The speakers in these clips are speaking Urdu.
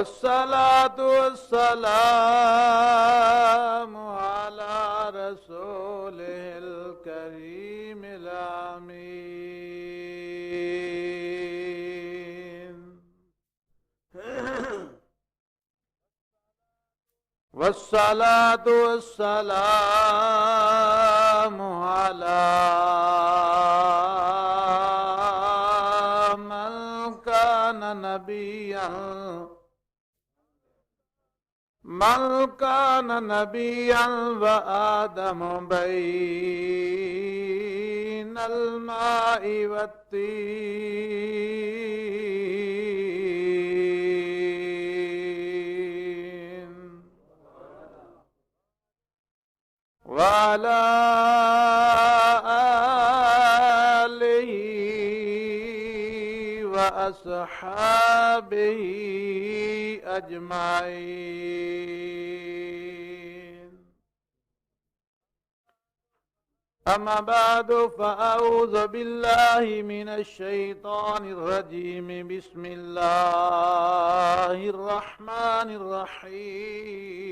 والصلاة والسلام على رسوله الكريم الأمين والصلاة والسلام على من كان نبيا وآدم بين الماء والطين وعلى آله وأصحابه أجمعين أما بعد فأعوذ بالله من الشيطان الرجيم بسم الله الرحمن الرحيم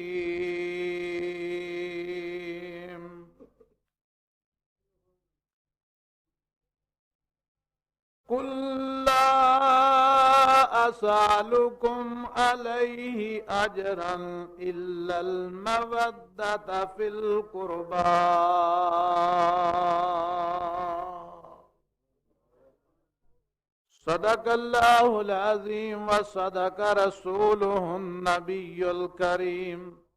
قل لا أسألكم عليه أجرا إلا المودة في القربى صدق الله العظيم وصدق رسوله النبي الكريم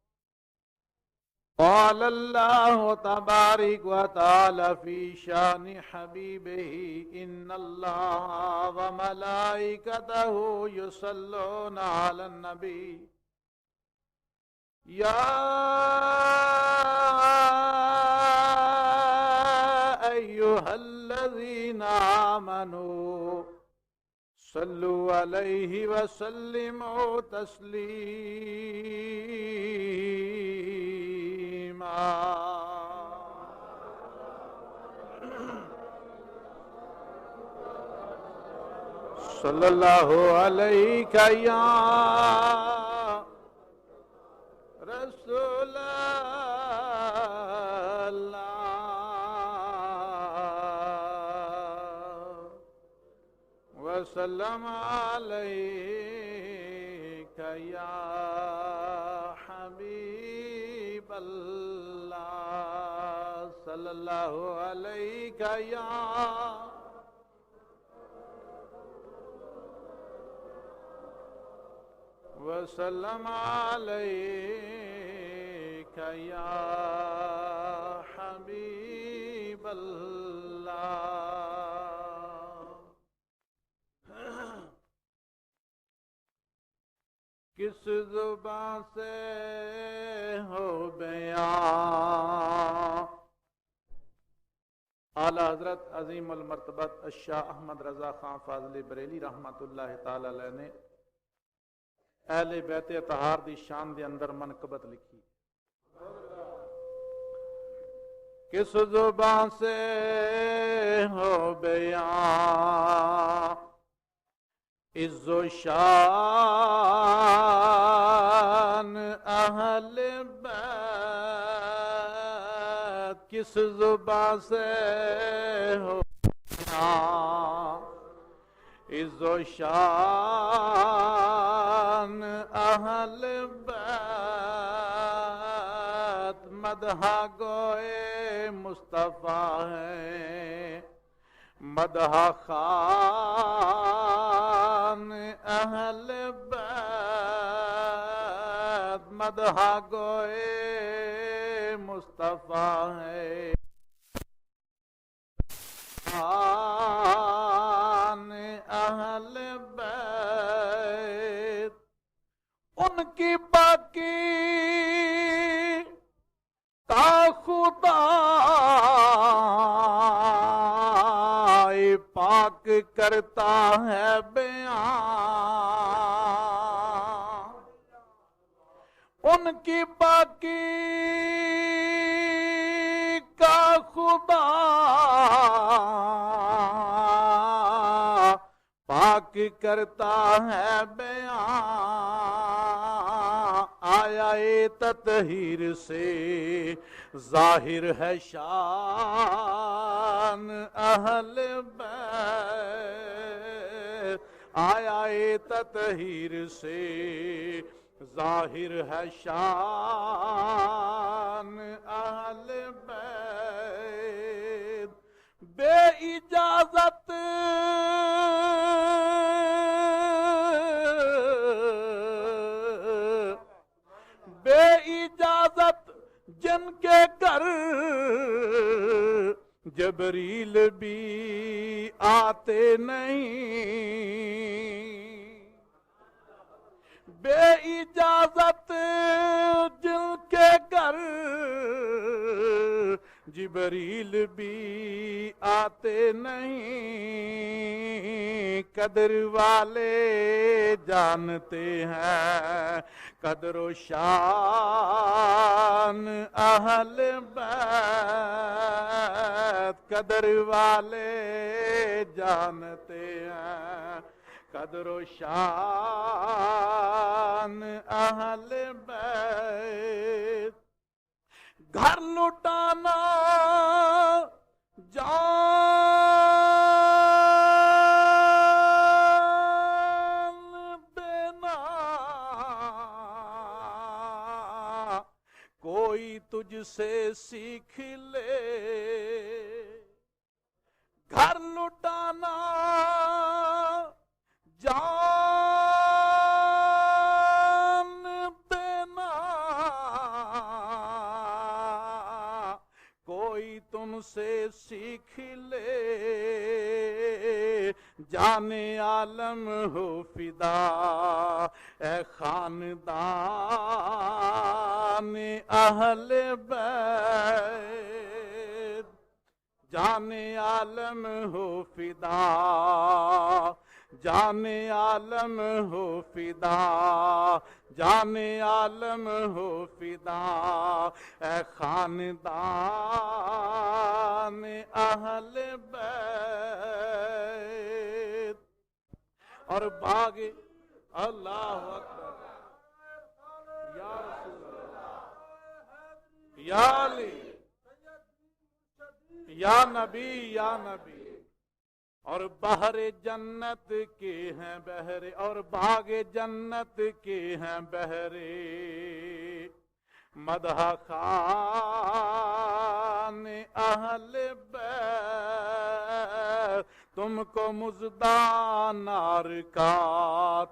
قال الله تبارك وتعالى في شان حبيبه إن الله وملائكته يصلون على النبي يا أيها الذين آمنوا صلوا عليه وسلموا تسليما صلی اللہ علیہ یا رسول اللہ وسلم علیک یا حبیب اللہ صلی اللہ علیہ یا وسلم علیک یا حبیب اللہ کس زبان سے ہو بیان اعلیٰ حضرت عظیم المرتبت الشاہ احمد رضا خان فاضلی بریلی رحمت اللہ تعالی علیہ نے اہل بیت اطہار دی شان دے اندر منقبت لکھی کس زبان سے ہو بیان عز و شان اہل بیت کس زبان سے ہو بیان عز و شان اہل بیت مدح گوئے مصطفیٰ ہیں مدح خان اہل بیت مدح گوئے مصطفیٰ ہیں اہل بیت ان کی باقی کا خدا پاک کرتا ہے بیان ان کی باقی کا خدا پاک کرتا ہے بیان آیا تطہیر سے ظاہر ہے شان اہل بیت، آیا تطہیر سے ظاہر ہے شان اہل بیت، بے اجازت بے اجازت جن کے گھر جبریل بھی آتے نہیں، بے اجازت جن کے گھر جبریل بھی آتے نہیں، قدر والے جانتے ہیں قدر و شان اہل بیت، قدر والے جانتے ہیں قدر و شان اہل بیت، گھر لٹانا جان دینا، کوئی تجھ سے سیکھ لے، گھر لٹانا جان دینا، کوئی تم سے سیکھ لے، جان عالم ہو فدا اے خاندان اہل بیت، جان عالم ہو فدا، جان عالم ہو فدا، جان عالم ہو فدا اے خاندان اہل بیت، اور باغ اللہ اکبر یا رسول اللہ یا علی یا نبی یا نبی، اور بحر جنت کے ہیں بہرے، اور باغ جنت کے ہیں بہرے، مدح خان اہل بیت، تم کو مزدہ نار کا،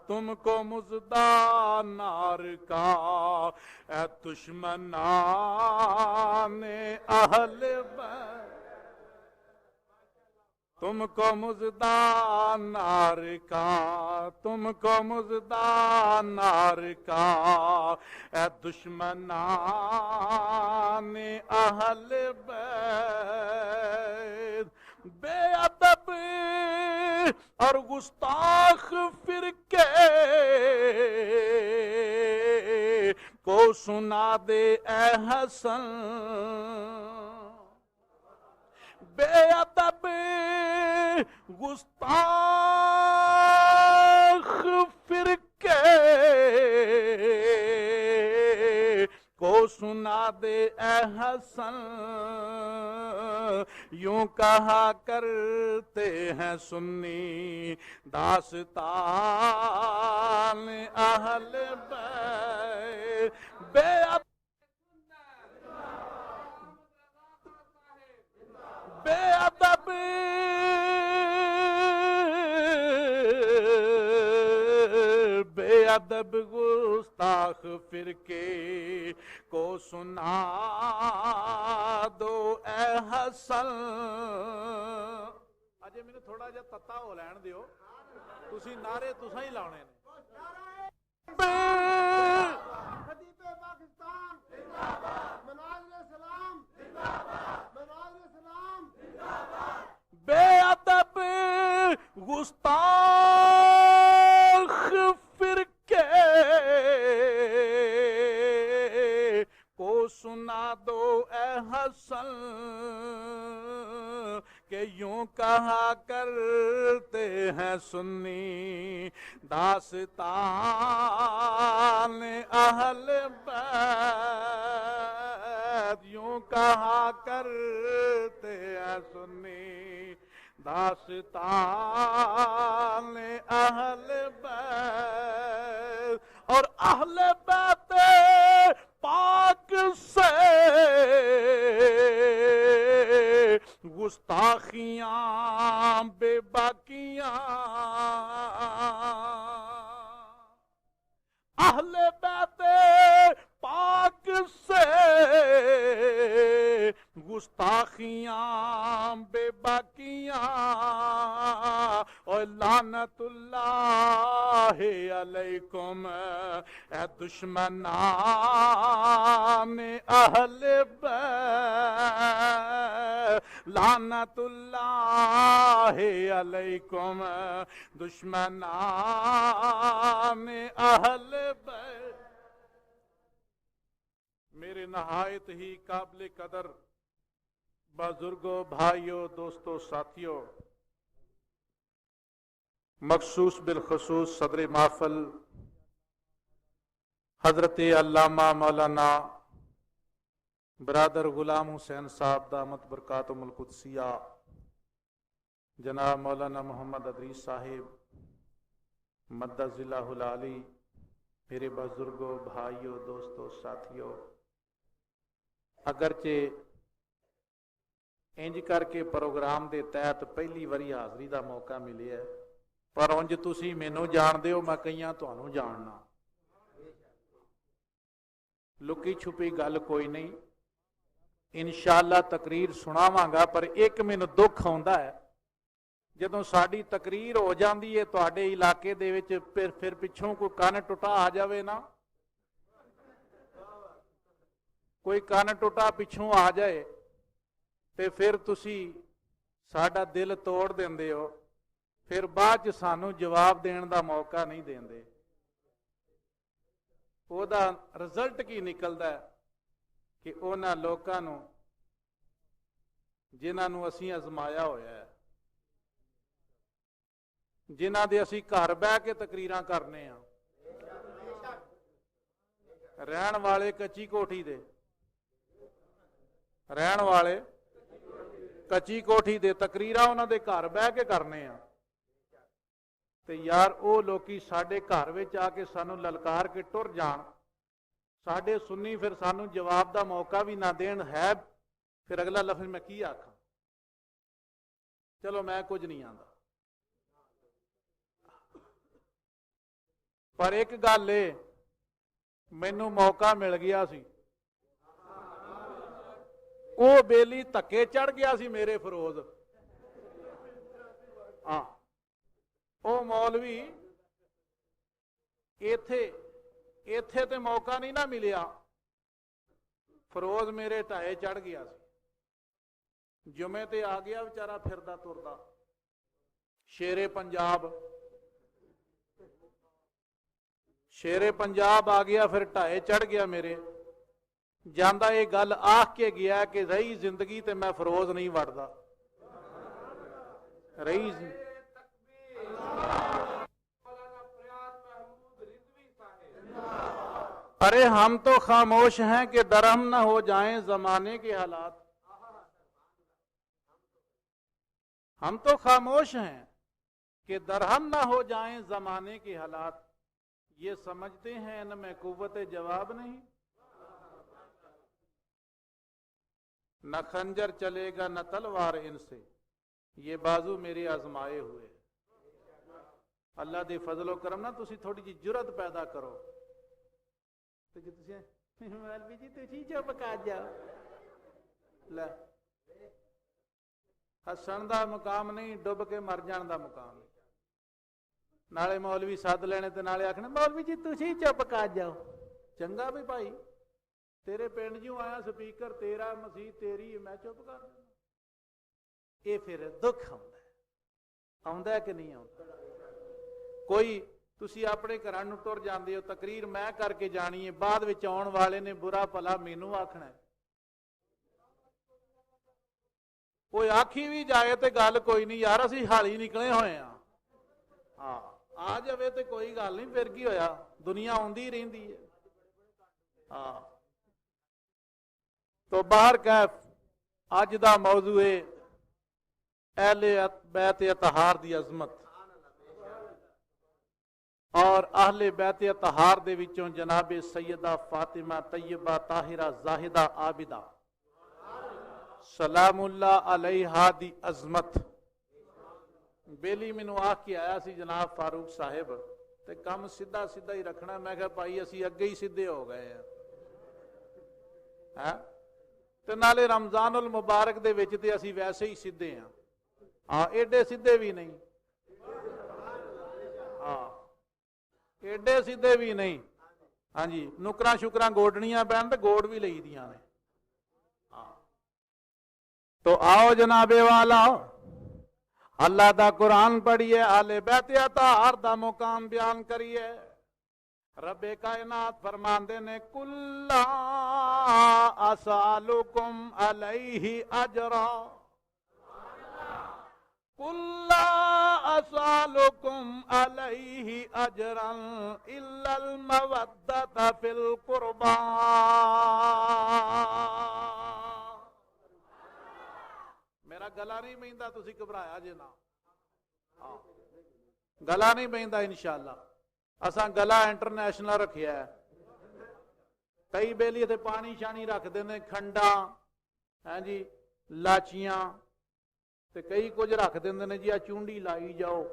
تم کو مزدہ نار کا اے دشمنان اہل بیت، تم کو مزدہ نار کا، تم کو مزدہ نار کا اے دشمنان اہل بیت، بے ادب اور گستاخ فرقے کو سنا دے اے حسن، بے ادب گستاخ فرقے کو سنا دے اے حسن، یوں کہا کرتے ہیں سنی داستان اہل بیت، بے ادب بے ادب بے ادب گستاخ فرقے کو سنا دو اے حسن، اجے میں تھوڑا جا تتا ہو لین دیو، تسی نعرے تساں ہی لانے نے، خطیب پاکستان زندہ باد، مناظر اسلام زندہ باد، مناظر اسلام زندہ باد، بے ادب گستاخ فرقے کو سنا دو اے حسن، کہ یوں کہا کرتے ہیں سنی داستان اہل بیت، یوں کہا کرتے ہیں سنی داستان اہل بیت، اور اہل بیت پاک سے گستاخیاں بے باکیاں، اہل بیت پاک سے گستاخیاں بے باکیاں، اور لعنت اللہ علیکم اے دشمنان اہل بیت، لعنت اللہ علیکم دشمنان اہل بیت۔ میرے نہایت ہی قابل قدر بزرگوں، بھائیوں، دوستوں، ساتھیوں، مخصوص بالخصوص صدر محفل حضرت علامہ مولانا برادر غلام حسین صاحب دامت برکاتہم القدسیہ، جناب مولانا محمد ادریس صاحب مدد اللہ العالی، میرے بزرگوں، بھائیوں، دوستوں، ساتھیوں، اگرچہ انج کر کے پروگرام دے تحت پہلی واری حاضری دا موقع ملیا ہے، پر انج تسی مینوں جاندے ہو، میں کئیاں تہانوں جاننا، لکی چھپی گل کوئی نہیں، انشاءاللہ تقریر سناواں گا، پر ایک مینوں دکھ آوندا ہے جدوں ساڈی تقریر ہو جاندی ہے تواڈے علاقے دے وچ پھر پچھوں کوئی کن ٹوٹا آ جاوے نا، کوئی کن ٹوٹا پچھوں آ جائے تے پھر تسی ساڈا دل توڑ دیندے ہو، پھر بعد چ سانوں جواب دین دا موقع نہیں دیندے، او دا رزلٹ کی نکلدا ہے کہ انہاں لوکاں نوں جنہاں نوں اسی آزمایا ہویا ہے، جنہاں دے اسی گھر بہ کے تقریراں کرنے ہاں، رہن والے کچی کوٹھی دے، رہن والے کچی کوٹھی دے تقریراں انہاں دے گھر بہ کے کرنے ہاں، تے یار او لوکی ساڈے گھر وچ آ کے سانوں للکار کے ٹر جان، ساڈے سنی پھر سانوں جواب دا موقع بھی نہ دین ہے، پھر اگلا لفظ میں کی آکھاں، چلو میں کچھ نہیں آندا، پر ایک گل ہے مینوں موقع مل گیا سی، او بیلی تھکے چڑھ گیا سی میرے فروز، ہاں او مولوی ایتھے تے موقع نہیں نہ ملیا، فروز میرے ٹائے چڑھ گیا سی، جمعے تے آ گیا بیچارہ پھردا تردا، شیر پنجاب آ گیا، پھر ٹائے چڑھ گیا میرے، جاندہ یہ گل آکھ کے گیا کہ رہی زندگی تے میں فروز نہیں وڑدا، رہی ارے ہم تو خاموش ہیں کہ درہم نہ ہو جائیں زمانے کے حالات، ہم تو خاموش ہیں کہ درہم نہ ہو جائیں زمانے کے حالات، یہ سمجھتے ہیں ان میں قوت جواب نہیں، نہ خنجر چلے گا نہ تلوار ان سے، یہ بازو میرے آزمائے ہوئے، اللہ دے فضل و کرم نہ تسی تھوڑی جی جرت پیدا کرو، تو جی تسی مولوی جی تسی چپ کر جاؤ، لے ہسن دا مقام نہیں، ڈب کے مر جان دا مقام ہے، نالے مولوی سد لینے تے نالے آکھنے مولوی جی تسی چپ کر جاؤ، چنگا بھی بھائی تیرے پنڈ جوں آیا سپیکر تیرا مسیح تیری میں چپ کر دوں، یہ پھر دکھ آਉਂਦਾ ہے کہ نہیں آਉਂਦਾ، کوئی تسی اپنے گھراں نوں ٹر جاندے ہو، تقریر میں کر کے جانی ہے، بعد وچ آਉਣ والے نے برا بھلا مینوں آکھنا ہے، کوئی آکھی بھی جائے تو گل کوئی نہیں یار اسی حالی نکلے ہوئے ہیں ہاں آ جائے تو کوئی گل نہیں پھر کی ہویا دنیا آتی رہتی ہے ہاں تو باہر کیف اج دا موضوع ہے اہل بیت اطہار دی عظمت اور اہل بیت اطہار دے وچوں جناب سیدہ فاطمہ طیبہ طاہرہ زاہدہ عابدہ سلام اللہ علیہا دی عظمت بیلی مینوں آکھ کے آیا سی جناب فاروق صاحب تے کم سیدھا سیدھا ہی رکھنا میں کہا بھائی اسی اگے ہی سیدھے ہو گئے ہیں تے نالے رمضان المبارک دے وچ تے اسی ویسے ہی سیدھے ہیں ہاں ایڈے سیدھے بھی نہیں ہاں ایڈے سیدھے بھی نہیں ہاں جی نکراں شکراں گوڈنیاں پہن تے گوڑ بھی لئی دیاں نے تو آؤ جناب والا اللہ دا قرآن پڑھیے اہل بیت اطہار دا مقام بیان کریے رب کائنات فرماندے نے کل اسالکم علیہ اجرا کل اسالکم علیہ اجرا الا المودۃ فی القربى میرا گلا نہیں بہندا تسی گھبرایا جے نا گلا نہیں بہندا انشاءاللہ اساں گلا انٹرنیشنل رکھیا ہے کئی بیلی تے پانی شانی رکھ دینے کھنڈا ہاں جی لاچیاں تے کئی کچھ رکھ دیندے نے جی چونڈی لائی جاؤ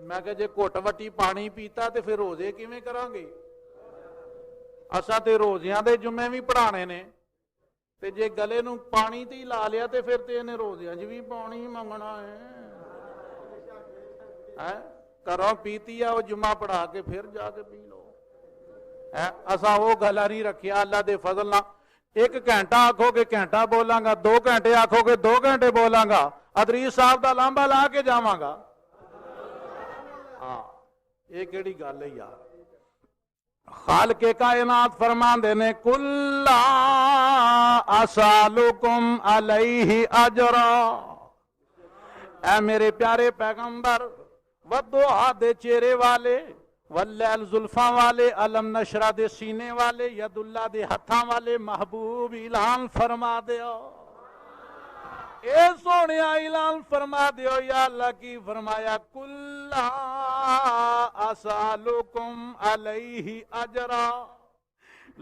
میں کہ جے گھٹ وٹی پانی پیتا تے پھر روزے کیویں کراں گے اساں تے روزیاں دے جمعے بھی پڑھانے نے تے جے گلے نو پانی تے ہی لا لیا تے پھر تے انہیں روزیاں جی بھی پانی منگنا ہے گھروں پیتی ہے وہ جمعہ پڑھا کے پھر جا کے پی لو اساں وہ گلا نہیں رکھیا اللہ دے فضل نہ ایک گھنٹہ آکھو گے گھنٹہ بولاں گا 2 گھنٹے آکھو گے 2 گھنٹے بولاں گا ادریس صاحب دا لامبا لا کے جاواں گا ہاں یہ کیڑی گل ہے یار خالق کائنات فرماندے نے کل اسالکم علیہ اجرا اے میرے پیارے پیغمبر والضحیٰ دے چہرے والے واللیل زلفاں والے علم نشرہ دے سینے والے ید اللہ دے ہتھاں والے محبوب اعلان فرما دیو اے سونے اعلان فرما دیو یا اللہ کی فرمایا کل اسالکم علیہ اجرا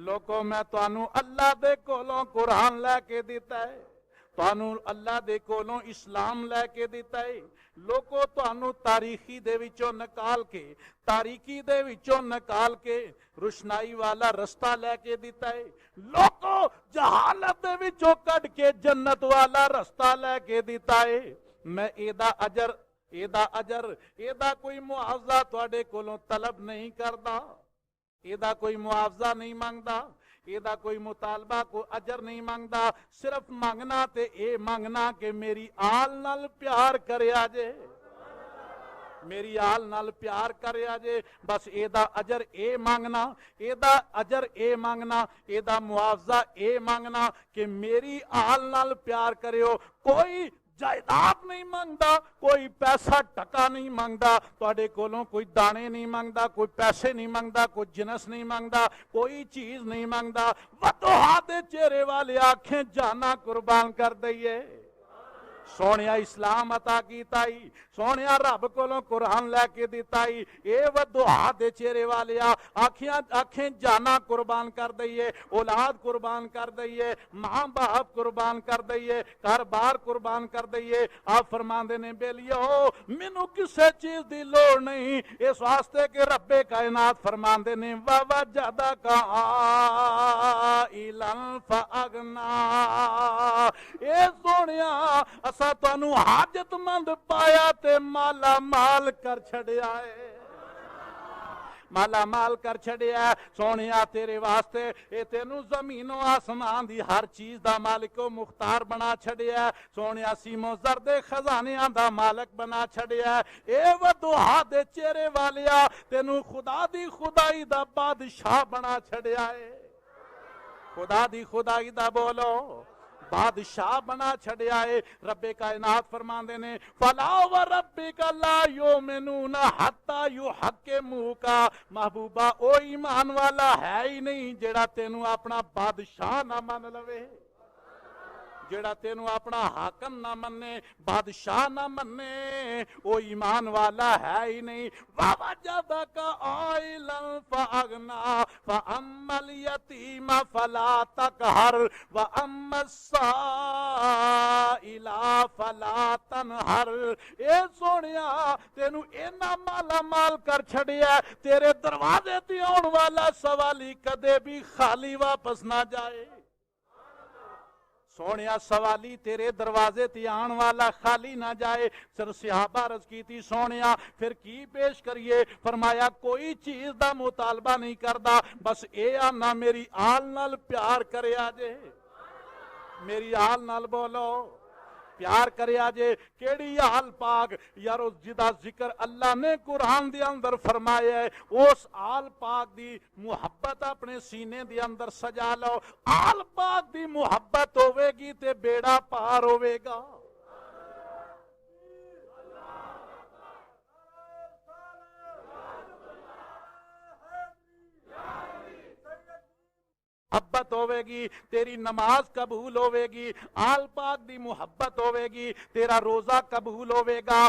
لوگوں میں توانوں اللہ دے کولوں قرآن لے کے دیتا ہے توانوں اللہ دے کولوں اسلام لے کے دیتا ہے لوگوں توانوں تاریخی دے وچوں نکال کے تاریکی دے وچوں نکال کے روشنائی والا رستہ لے کے دیتا ہے لوگوں جہالت دے وچوں کڈ کے جنت والا رستہ لے کے دیتا ہے میں ایدا اجر ایدا کوئی معاوضہ تواڈے کولوں طلب نہیں کردا ایدا کوئی معاوضہ نہیں مانگدا ایدا کوئی مطالبہ کو اجر نہیں مانگدا صرف مانگنا تے اے مانگنا کہ میری آل نال پیار کریا جے میری آل نال پیار کریا جے بس ایدا اجر اے مانگنا ایدا اجر اے مانگنا ایدا معاوضہ اے مانگنا کہ میری آل نال پیار کریو کوئی جائیداد نہیں مانگدا کوئی پیسہ ٹکا نہیں مانگدا تواڈے کولوں کوئی دانے نہیں مانگدا کوئی پیسے نہیں مانگدا کوئی جنس نہیں مانگدا کوئی چیز نہیں مانگدا وضحیٰ دے چہرے والے آنکھیں جانا قربان کر دئیے سونیا اسلام عطا کیتا ہی سونیا رب کولوں قرآن لے کے دیتا ہی اے وضحیٰ دے چہرے والے آنکھیں جانا قربان کر دئیے اولاد قربان کر دئیے ماں باپ قربان کر دئیے گھر بار قربان کر دئیے آپ فرماندے نے بیلیو مینوں کسے چیز دی لوڑ نہیں اس واسطے کہ رب کائنات فرماندے نے وَوَجَدَكَ عَائِلًا فَأَغْنَا اے سونیا اسا تانوں حاجت مند پایا تے مالا مال کر چھڑیا ہے مالا مال کر چھڑیا سونیا تیرے واسطے اے تینوں زمین و آسمان دی ہر چیز دا مالک و مختار بنا چھڑیا سونیا سیمو زرد خزانیاں دا مالک بنا چھڑیا اے وضحیٰ دے چہرے والیا تینوں خدا دی خدائی دا بادشاہ بنا چھڑیا ہے خدا دی خدائی دا بولو بادشاہ بنا چھڑیا ہے۔ رب کائنات فرماندے نے فلا وربک لا یؤمنون حتی یحکموک، محبوبہ او ایمان والا ہے ہی نہیں جڑا تینوں اپنا بادشاہ نہ من لوے، جڑا تینوں اپنا حاکم نہ منے، بادشاہ نہ منے، وہ ایمان والا ہے ہی نہیں۔ وَوَجَدَكَ عَائِلًا فَأَغْنَىٰ فَأَمَّا الْيَتِيمَ فَلَا تَقْهَرْ وَأَمَّا السَّائِلَ فَلَا تَنْهَرْ۔ اے سونیا تینوں اینا مالا مال کر چھڑیا، تیرے دروازے تے آن والا سوالی کدے بھی خالی واپس نہ جائے۔ سونیا سوالی تیرے دروازے تے آن والا خالی نہ جائے۔ سر صحابہ عرض کی تھی سونیا پھر کی پیش کریے؟ فرمایا کوئی چیز دا مطالبہ نہیں کردا، بس اے آنا میری آل نال پیار کرے آجے، میری آل نال بولو پیار کرے آجے۔ کیڑی آل پاک یارو جدا ذکر اللہ نے قرآن دے اندر فرمایا ہے، اس آل پاک دی محبت اپنے سینے دے اندر سجا لو۔ آل پاک دی محبت ہوے گی تے بیڑا پار ہوے گا۔ محبت ہوے گی تیری نماز قبول ہوے گی، آل پاک دی محبت ہوے گی تیرا روزہ قبول ہوے گا،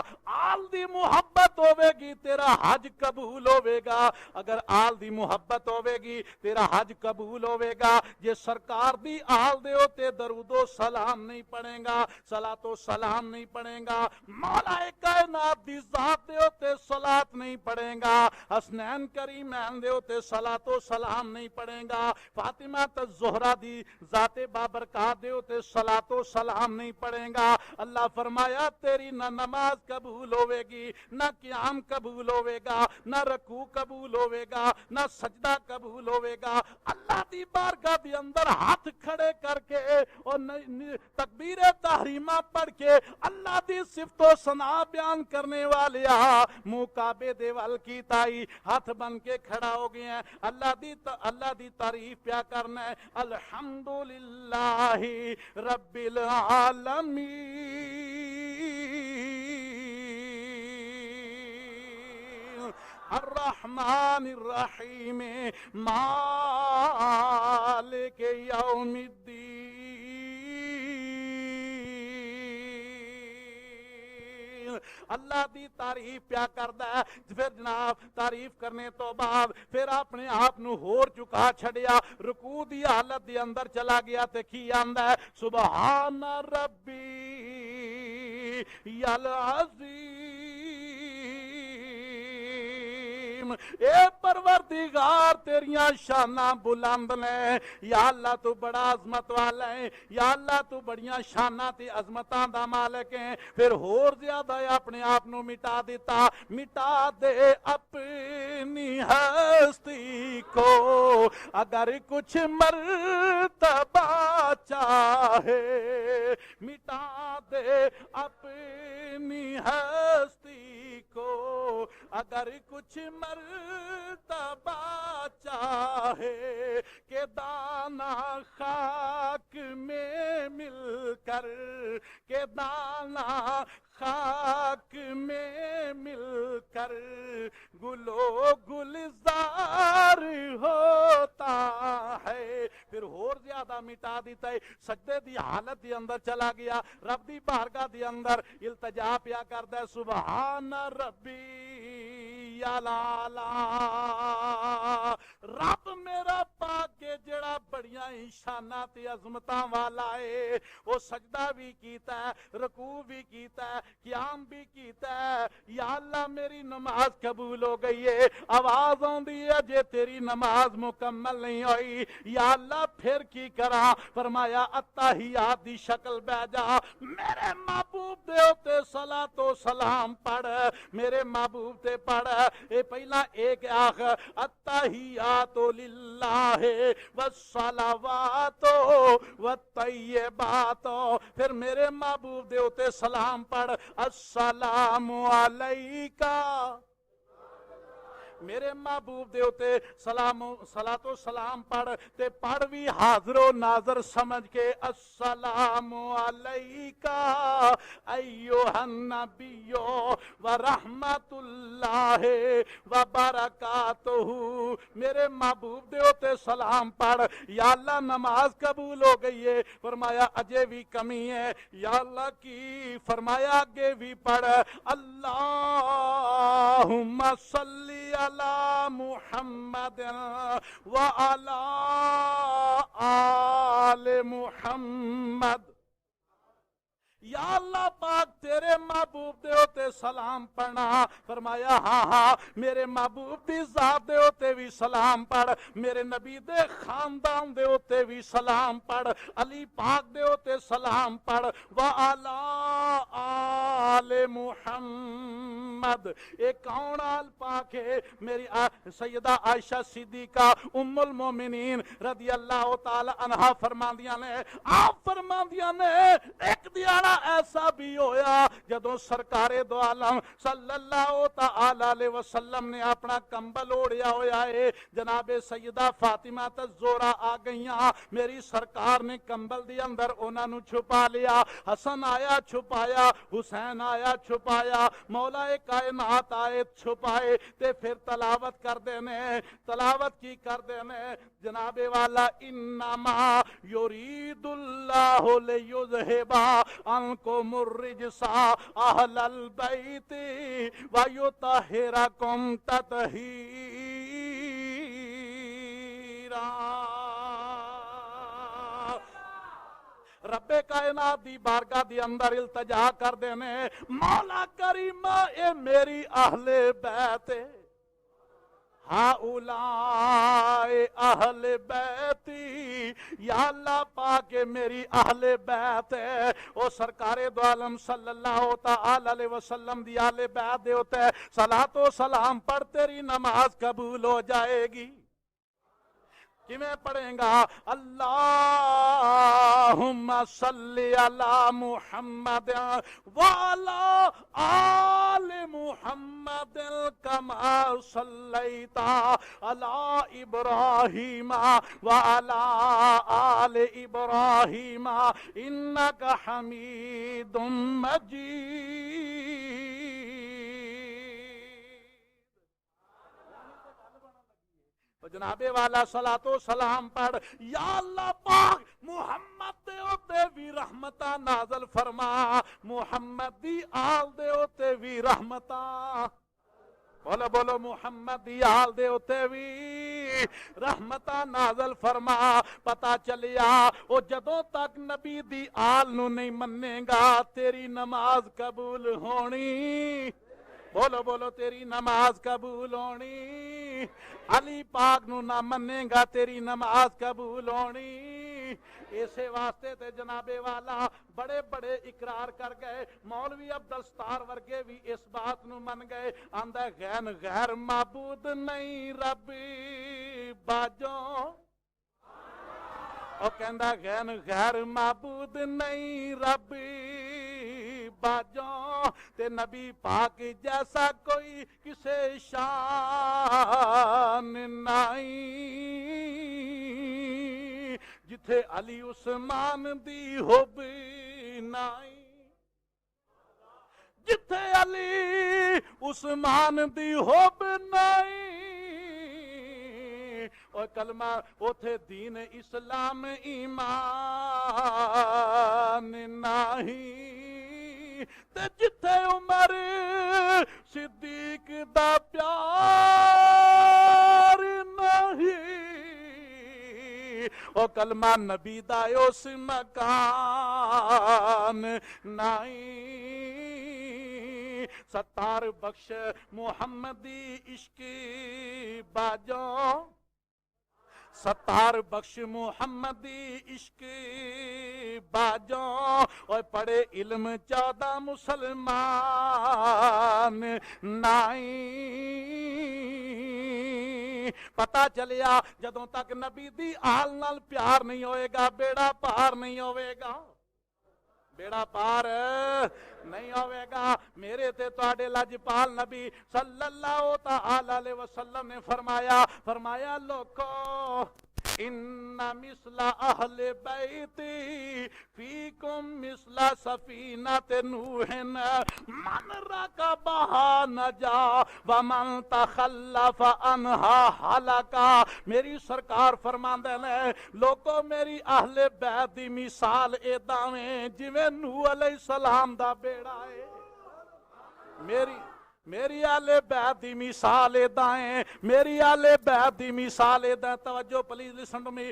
آل دی محبت ہوے گی تیرا حج قبول ہوے گا۔ اگر آل دی محبت ہوے گی تیرا حج قبول ہوے گا۔ جے سرکار دی آل دے ہوتے درود و سلام نہیں پڑھے گا، صلاۃ و سلام نہیں پڑھے گا، مولا کائنات دی ذات دے ہوتے صلاۃ نہیں پڑھے گا، حسنین کریمین دے ہوتے صلاۃ و سلام نہیں پڑھے گا، فاطمہ زہرا دی ذات بابرکات دے ہوتے صلاۃ و سلام نہیں پڑھے گا۔ اللہ فرمایا تیری نہ نماز قبول ہوے گی، نہ قیام قبول ہوے گا، نہ رکوع قبول ہوے گا، نہ سجدہ قبول ہوے گا۔ اللہ دی بارگاہ دی اندر ہاتھ کھڑے کر کے اور تکبیر تحریمہ پڑھ کے اللہ دی صفت و ثنا بیان کرنے والے منہ کعبے دے ول کی تائی ہاتھ بن کے کھڑا ہو گئے ہیں۔ اللہ دی تعریف پیا کرنا ہے، الحمدللہ رب العالمین الرحمن الرحیم مالک یوم الدین۔ اللہ دی تعریف پیا کردا ہے۔ پھر جناب تعریف کرنے تو بعد پھر اپنے آپ نو ہور چکا چھڑیا، رکوع دی حالت دی اندر چلا گیا تے کی آندا ہے سبحان ربی العظیم۔ اے پروردگار تیریاں شاناں بلند نے، یا اللہ تو بڑا عظمت والا ہے، یا اللہ تو بڑیاں شاناں تے عظمتاں دا مالک ہے۔ پھر ہور زیادہ اپنے آپ نو مٹا دیتا، مٹا دے اپنی ہستی کو اگر کچھ مرتبہ چاہے، مٹا دے اپنی ہستی کو اگر کچھ مرتبہ چاہے، کہ دانا خاک میں مل کر، کہ دانا خاک میں مل کر گلو گلزار ہوتا ہے۔ پھر اور زیادہ مٹا دیتا ہے، سجدے دی حالت دی اندر چلا گیا، رب دی بارگاہ دی اندر التجا پیا کردا ہے سبحان ربی الاعلی۔ رب میرا پاک کے جڑا بڑیاں شاناں تے عظمتاں والا ہے، وہ سجدہ بھی کیتا ہے، رکوع بھی کیتا ہے، قیام بھی کیتا ہے۔ یا اللہ میری نماز قبول ہو گئی ہے، آواز آندی ہے جے تیری نماز مکمل نہیں ہوئی، یا اللہ پھر کی کراں؟ فرمایا اتحیات دی شکل بھیجا، میرے محبوب دے اوتے صلاۃ و سلام پڑھ، میرے محبوب تے پڑھ۔ اے پہلا ایک آخ اتحیات للہ والصلوات والطیبات، پھر میرے محبوب دے اوتے سلام پڑھ، السلام علیکہ میرے محبوب دے اوتے سلام صلاۃ و سلام پڑھ تے پڑھ بھی حاضر و ناظر سمجھ کے السلام علیکا ایھا النبی و رحمت اللہ و برکاتہ. میرے محبوب دے اوتے سلام پڑھ. یا اللہ نماز قبول ہو گئی ہے. فرمایا اجے بھی کمی ہے. یا اللہ کی فرمایا آگے بھی پڑھ اللہم صلی علی محمد وعلی آل محمد. یا اللہ پاک تیرے محبوب دے ہوتے سلام پڑھنا. فرمایا ہاں ہاں میرے محبوب دی ذات دے ہوتے بھی سلام پڑھ. میرے نبی دے خاندان دے ہوتے بھی سلام پڑھ. علی پاک دے ہوتے سلام پڑھ. وعلی آل محمد. ایک کون آل پاک ہے؟ میری سیدہ عائشہ صدیقہ ام المومنین رضی اللہ تعالی عنہا فرماندیاں نے آپ فرماندیاں نے ایک دیانہ ایسا بھی ہویا جدوں سرکار دو عالم صلی اللہ تعالی علیہ وسلم نے اپنا کمبل اوڑیا ہویا ہے. جناب سیدہ فاطمہ الزہرا آ گئیاں. میری سرکار نے کمبل دے اندر انہاں نو چھپا لیا. حسن آیا چھپایا, حسین آیا چھپایا, مولا کائنات آئے چھپائے تے پھر تلاوت کر دینے. تلاوت کی کر دینے جناب والا انما یرید اللہ لیذہب عنکم الرجس اہل البیت ویطہرکم تطہیرا. رب کائنات دی بارگاہ دی اندر التجا کر دینے مولا کریمہ اے میری اہل بیت ہؤلاء اہل بیتی. یا اللہ پاک میری اہل بیت ہے. او سرکار دو عالم صلی اللہ تعالی علیہ وسلم دی اہل بیت دے ہوتے صلاۃ و سلام پڑھ تیری نماز قبول ہو جائے گی. کیویں پڑھیں گا؟ اللہم صلی علی محمد وعلی آل محمد کما صلیت علی ابراہیم وعلی آل ابراہیم انک حمید مجید. جناب والا صلاۃ و سلام پڑھ. یا اللہ پاک محمد دے اوتے بھی رحمتاں نازل فرما. محمد دی آل دے اوتے بھی رحمتاں. بولو بولو محمد دی آل دے اوتے بھی رحمتاں نازل فرما. پتا چلیا او جدوں تک نبی دی آل نو نہیں مننے گا تیری نماز قبول ہونی. بولو بولو تیری نماز قبول ہونی. علی پاک نو نہ منے گا تیری نماز قبول ہونی. اسی واسطے تے جناب والا بڑے بڑے اقرار کر گئے. مولوی عبدالستار ورگے بھی اس بات نو من گئے. آندا غیر معبود نہیں رب باجوں. او کہندا غیر معبود نہیں رب باجوں. تے نبی پاک جیسا کوئی کسے شان نہیں. جتھے علی عثمان دی حب نہیں. جتھے علی عثمان دی حب نہیں. اور کلمہ اوتھے دین اسلام ایمان نہیں. تے جتھے عمر صدیق دا پیار نہیں. او کلمہ نبی دا اس مکان نہیں. ستار بخش محمدی عشق باجوں. ستار بخش محمدی عشق باجوں. اور پڑھے علم 14 مسلمان نہیں. پتا چلیا جدوں تک نبی دی آل نال پیار نہیں ہوئے گا بیڑا پار نہیں ہوئے گا. بیڑا پار نہیں ہوئے گا۔ میرے تے تواڈے لجپال نبی صلی اللہ تعالی علیہ وسلم نے فرمایا لوکو ان مثل اہل بیتی فیکم مثل سفینۃ نوح من رکبہا نجا ومن تخلف عنہا ہلکا۔ میری سرکار فرماندے نے لوگو میری اہل بیت دی مثال ایداں ویں جویں نوح علیہ السلام دا بیڑا ہے۔ میری آل بیت دی مثال ایدائیں، میری آل بیت دی مثال ایدائیں۔ توجہ پلیز لسن ٹو می،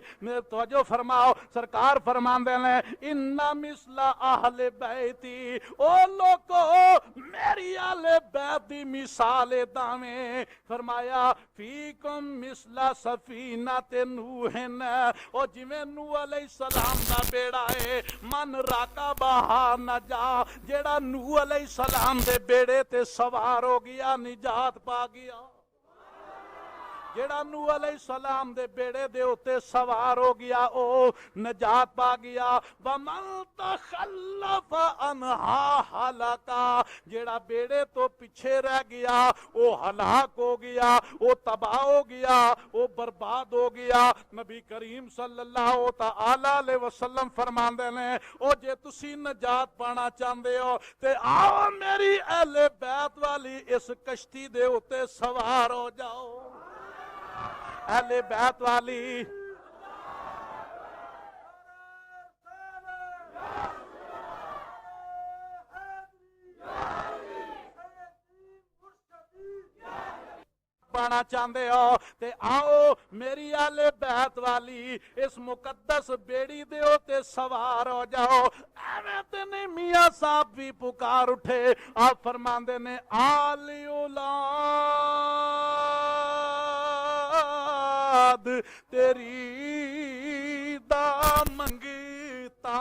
توجہ فرماؤ۔ سرکار فرماندے نے ان مثل اہل بیتی، او لوگو میری آل بیت دی مثال ایدائیں۔ فرمایا فیکم مثل سفینۃ نوح، او جویں نوح علیہ السلام دا بیڑا ہے، من راکبہا نجا، جیڑا نوح علیہ السلام دے بیڑے تے سوار ہو گیا نجات پا گیا۔ جیڑا نوح علیہ السلام دے بیڑے دے اتے سوار ہو گیا او نجات پا گیا۔ وَمَن تَخَلَّفَ عَنْهَا ہَلَكَ، جیڑا بیڑے تو پیچھے رہ گیا او ہلاک ہو گیا، او تباہ ہو گیا، او برباد ہو گیا۔ نبی کریم صلی اللہ تعالی علیہ وسلم فرماندے نے او جے تسی نجات پانا چاہندے ہو تے آؤ میری اہل بیت والی اس کشتی دے اتے سوار ہو جاؤ۔ اہل بیت والی پانا چاہندے ہو تے آؤ میری اہل بیت والی اس مقدس بیڑی دے تے سوار ہو جاؤ۔ ایویں تے نہیں میاں صاحب بھی پکار اٹھے، آپ فرماندے نے آل اولاد تیری دا منگتا،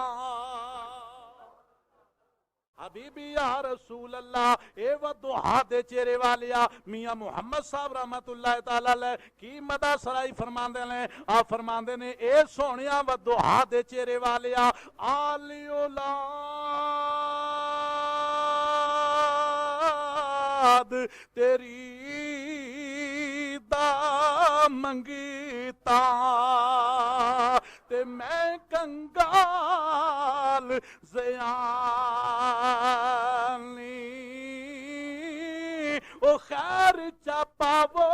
حبیبی یا رسول اللہ اے وضحا دے چہرے والیا میاں محمد صاحب رحمت اللہ تعالی علیہ کی مدہ سرائی فرماندے نے، آپ فرماندے نے اے سونیا وضحا دے چہرے والیا آل اولاد تیری دا منگتا تے میں کنگال زیانی او خیر چاپاو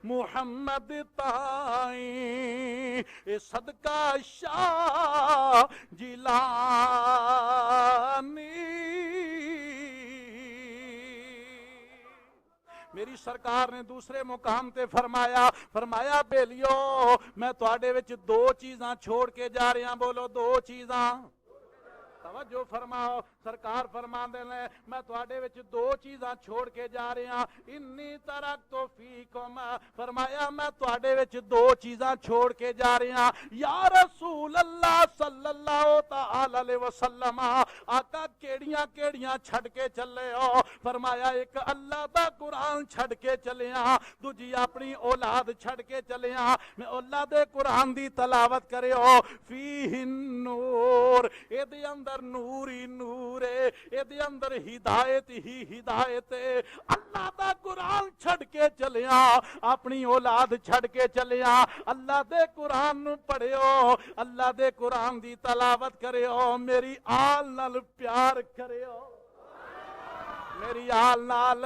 محمد تائیں اے صدقہ شاہ جیلانی۔ میری سرکار نے دوسرے مقام تے فرمایا بیلیو میں تواڈے وچ دو چیزاں چھوڑ کے جا رہا ہوں، بولو دو چیزاں، توجہ فرماؤ۔ سرکار فرماندے نے میں تواڈے وچ دو چیزاں چھوڑ کے جا رہا ہوں، انی ترکت فیکم، فرمایا میں تواڈے وچ دو چیزاں چھوڑ کے جا رہا ہوں یا رسول اللہ صلی اللہ تعالی علیہ وسلم، آقا کیڑیاں کیڑیاں چھڑ کے چلے ہو؟ فرمایا ایک اللہ دا قرآن چھڑ کے چلے ہاں، دوجی اپنی اولاد چھڑ کے چلے ہاں۔ میں اللہ دے قرآن دی تلاوت کرے ہو، فیہ النور، اے دے اندر نور ہی نور ہے، اے دے اندر ہدایت ہی ہدایت ہے۔ اللہ دا قرآن چھڑ کے چلے ہاں، اپنی اولاد چھڑ کے چلے ہاں، اللہ دے قرآن نو پڑھے ہو، اللہ دے قرآن دی تلاوت کرے ہو، میری آل نال پیار کرے ہو، میری آل نال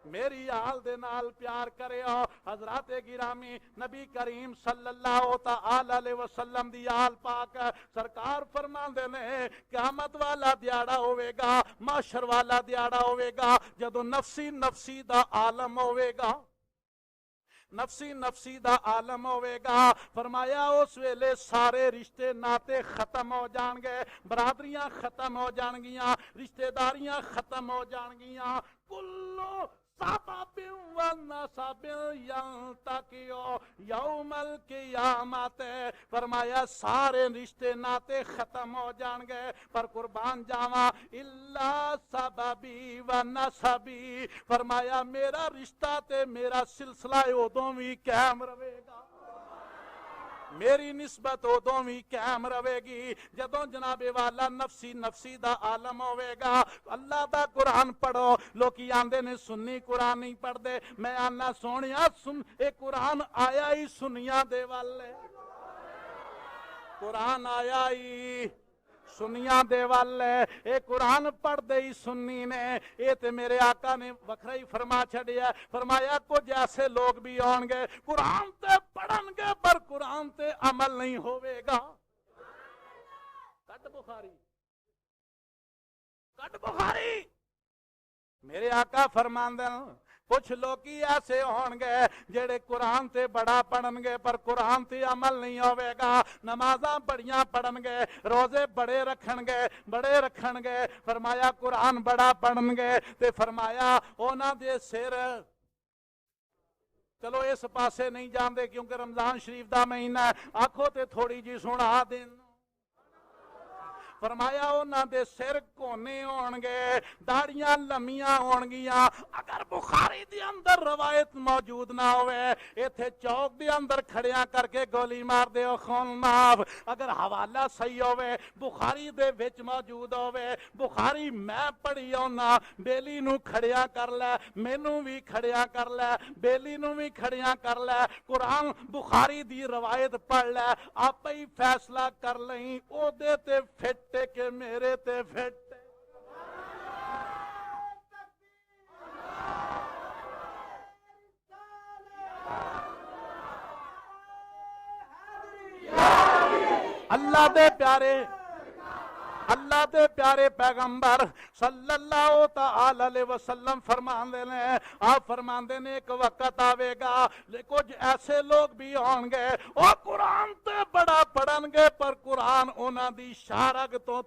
میری آل دے نال پیار کرے ہو۔ حضرات گرامی نبی کریم صلی اللہ تعالی علیہ وسلم دی آل پاک سرکار فرماندے نے قیامت والا دیاڑا ہوئے گا، محشر والا دیاڑا ہوئے گا جدو نفسی نفسی دا عالم ہوئے گا، نفسی نفسی دا عالم ہوئے گا۔ فرمایا اس ویلے سارے رشتے ناتے ختم ہو جان گے، برادریاں ختم ہو جان گیاں، رشتے داریاں ختم ہو جان گیاں، کلو سبب و نسب یلتقیو یوم القیامت، فرمایا سارے رشتے ناتے ختم ہو جان گے پر قربان جاواں الا سببی و نسبی، فرمایا میرا رشتہ تے میرا سلسلہ ادوں بھی قائم رہے گا، میری نسبت ادوں بھی قائم رہے گی جدوں جناب والا نفسی نفسی دا عالم ہوے گا. اللہ دا قرآن پڑھو. لوکی آندے نے سنی قرآن نہیں پڑھتے. میں آنا سونیا اے قرآن آیا ہی سنیاں دے والے. قرآن آیا ہی سنیاں دے والے. اے قرآن پڑھ دے ہی سنی نے. اے تے میرے آقا نے وکھرا ہی فرما چھڑیا. فرمایا کچھ ایسے لوگ بھی آن گے قرآن تے پڑھن گے پر قرآن تے عمل نہیں ہوئے گا. کٹ بخاری کٹ بخاری. میرے آقا فرماندے کچھ لوگ ایسے ہون گے جڑے قرآن تے بڑا پڑھن گے پر قرآن تے عمل نہیں ہوئے گا. نمازاں بڑیاں پڑھن گے, روزے بڑے رکھن گے. فرمایا قرآن بڑا پڑھن گے تے فرمایا اونا دے سر. چلو اس پاسے نہیں جاندے کیونکہ رمضان شریف دا مہینہ ہے. آکھو تے تھوڑی جی سنا دین. فرمایا انہاں دے سر کونے ہون گے, داڑیاں لمیاں ہون گیاں. اگر بخاری دے اندر روایت موجود نہ ہوئے ایتھے چوک دے اندر کھڑیاں کر کے گولی مار دے او خون معاف. اگر حوالہ صحیح ہوئے بخاری دے وچ موجود ہوئے, بخاری میں پڑھی ہونا, بیلی نو کھڑیاں کر لے, مینوں بھی کھڑیاں کر لے, بیلی نو بھی کھڑیاں کر لے, قرآن بخاری دی روایت پڑھ لے, آپ ہی فیصلہ کر لیں او دے تے فٹ کہ میرے تے فٹ. اللہ دے پیارے پیغمبر صلی اللہ تعالی علیہ وسلم فرماندے نے, آپ فرماندے نے ایک وقت آوے گا کچھ ایسے لوگ بھی ہون گے او قرآن تے بڑا پڑھن گے پر قرآن انہاں دی شارگ تو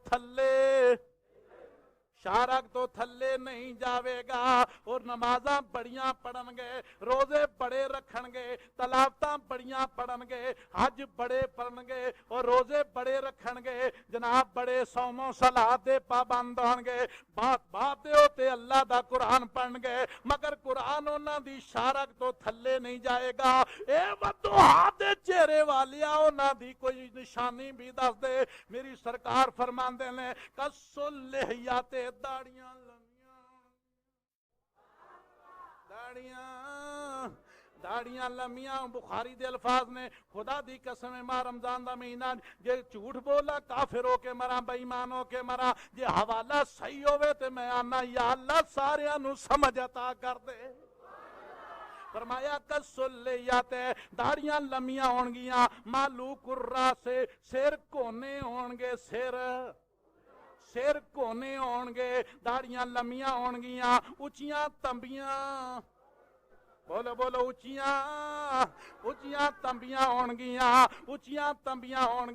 تھلے نہیں جاوے گا. اور نمازاں بڑیاں پڑھن گے, روزے بڑے رکھن گے, تلاوتاں بڑیاں پڑھن گے, حج بڑے پڑھن گے اور روزے بڑے رکھن گے. جناب بڑے صوم و صلات دے پابند ہون گے. بات دے ہوتے اللہ دا قرآن پڑھن گے مگر قرآن انہاں دی شارگ تو تھلے نہیں جائے گا. اے ودوہا دے چہرے والیا انہاں دی کوئی نشانی بھی دس دے. میری سرکار فرماندے نے کسل لحیات داڑیاں لمیاں. بخاری دے الفاظ نے خدا دی قسم ماں رمضان دا مہینہ جے جھوٹ بولا کافر ہو کے مرا, بے ایمان ہو کے مرا. جے حوالہ صحیح ہوئے تے میں آنا یا اللہ ساریاں نو سمجھ عطا کر دے. فرمایا کسلیات داڑیاں لمیاں ہون گیاں, مالوک الراس سے سر کونے ہون گے, سر کونے ہون گے, داڑیاں لمیاں ہون گیاں, اچیاں تمبیاں. بولو بولو اچیاں تمبیاں ہون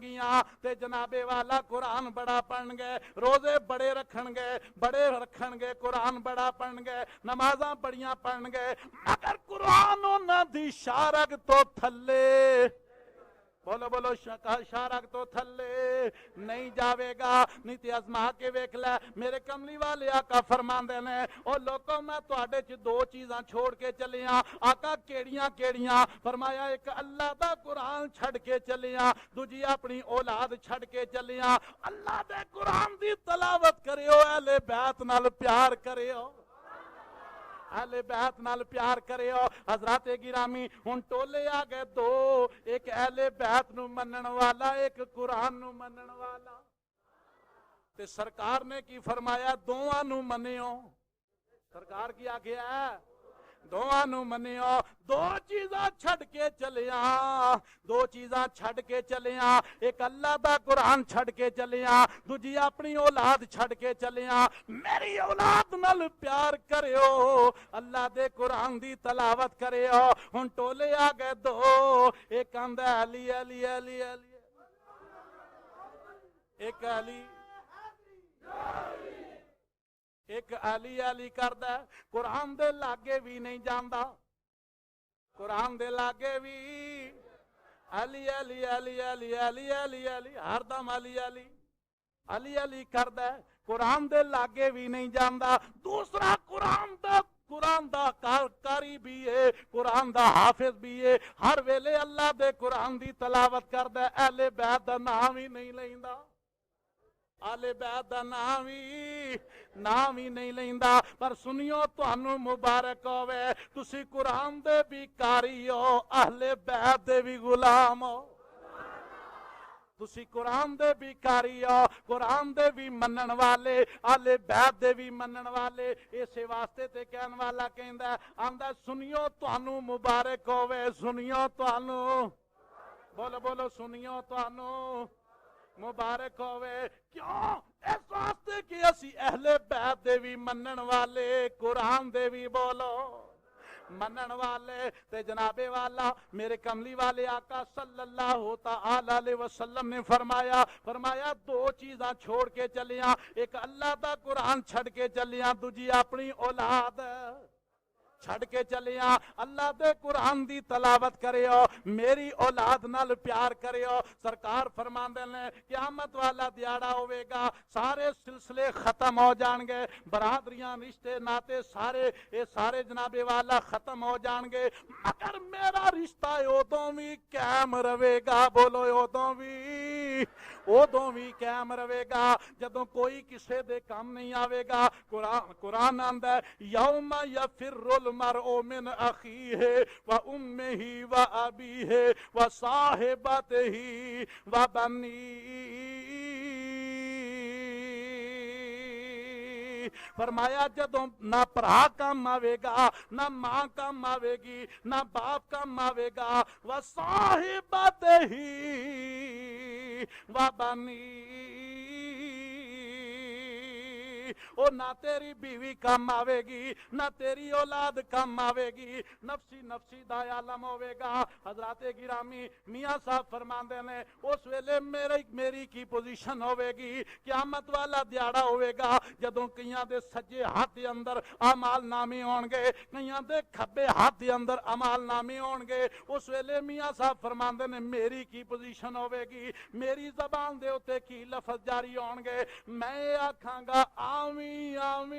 گیاں. تے جناب والا قرآن بڑا پڑھن گے, روزے بڑے رکھن گے, قرآن بڑا پڑھن گے, نمازاں بڑیاں پڑھن گے مگر قرآن انہاں دی شارگ تو تھلے. بولو بولو شارگ تو تھلے نہیں جاوے گا. نہیں تے ازما کے ویکھ لے. میرے کملی والے آقا فرماندے نے او لوکو میں تواڈے چ دو چیزاں چھوڑ کے چلیاں. آقا کیڑیاں؟ فرمایا ایک اللہ دا قرآن چھڑ کے چلیاں, دوجی اپنی اولاد چھڑ کے چلیاں. اللہ دے قرآن دی تلاوت کریو, اہل بیت نال پیار کریو, اہل بیت نال پیار کریو. حضرات گرامی ہن ٹولے آ گئے دو, ایک اہل بیت نو منن والا, ایک قرآن نو منن والا. تے سرکار نے کی فرمایا دوواں نو منیو. سرکار کی آگیا ہے دوواں نو منیو. دو چیزاں چھڑ کے چلیاں, ایک اللہ دا قرآن چھڑ کے چلیاں, دوجی اپنی اولاد چھڑ کے چلیاں. میری اولاد نال پیار کریو, اللہ دے قرآن دی تلاوت کریو. ہن ٹولے آ گئے دو, ایک آندا علی علی علی علی, ایک علی ایک علی کردا, قرآن دے لاگے بھی نہیں جاندا. قرآن دے لاگے بھی علی علی علی علی علی علی علی, ہر دم علی علی علی علی کردا, قرآن دے لاگے بھی نہیں جاندا. دوسرا قرآن دا قرآن دا کاری بھی ہے، قرآن دا حافظ بھی ہے، ہر ویلے اللہ دے قرآن دی تلاوت کردا، اہل بیت دا نام ہی نہیں لیندا، اہل بیت دا نام ہی نہیں لیندا۔ پر سنیو تانوں مبارک ہوے، تسی قرآن دے بھی کاری ہو، اہل بیت دے بھی غلام ہو، تسی قرآن دے بھی کاری ہو، قرآن دے بھی منن والے، اہل بیت دے بھی منن والے۔ اسی واسطے تے کہن والا کہندا آندا سنیو تانوں مبارک ہوے، سنیو تانوں، بولو بولو، سنیو تانوں مبارک ہوے۔ کیوں؟ اس واسطے کہ اسی اہل بیت دے بھی منن والے، قرآن دے بھی بولو منن والے۔ تے جناب والا میرے کملی والے آقا صلی اللہ تعالی علیہ وسلم نے فرمایا دو چیزاں چھوڑ کے چلیاں، ایک اللہ دا قرآن چھڑ کے چلیاں، دوجی اپنی اولاد چھڑ کے چلیاں۔ اللہ دے قرآن دی تلاوت کریو، میری اولاد نال پیار کریو۔ سرکار فرماندے نے قیامت والا دیاڑا ہوئے گا، سارے سلسلے ختم ہو جان گے، برادریاں رشتے ناتے سارے جناب والا ختم ہو جان گے، مگر میرا رشتہ ادوں بھی قائم رہے گا۔ بولو ادوں بھی قائم رہے گا جدوں کوئی کسے دے کام نہیں آوے گا۔ قرآن آندا ہے یوم یفر المرء من اخیہ و امہ و ابیہ و صاحبتہ و بنیہ۔ فرمایا جدوں نہ بھرا کام آوے گا، نہ ماں کام آوے گی، نہ باپ کام آوے گا، و صاحبتہ و بنیہ، او نہ تیری بیوی کام آوے گی، نہ تیری اولاد کام آوے گی، نفسی دا عالم ہوے گا۔ حضرات گرامی میاں صاحب فرماندے نے اس ویلے میری کی پوزیشن ہوے گی، قیامت والا دیاڑا ہوے گا جدوں کئیاں دے سجے ہاتھ دے اندر اعمال نامے ہون گے، کئیاں دے کھبے ہاتھ دے اندر اعمال نامے ہون گے۔ اس ویلے میاں صاحب فرماندے نے میری کی پوزیشن ہوے گی، میری زبان دے اوتے کی لفظ جاری ہون گے، میں آکھاں گا آمین آمین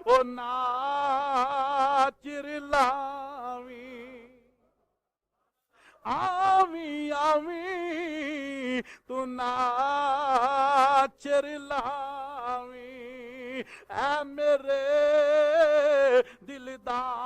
او ناچر لاویں، آمین آمین تو ناچر لاویں، اے میرے دلداراں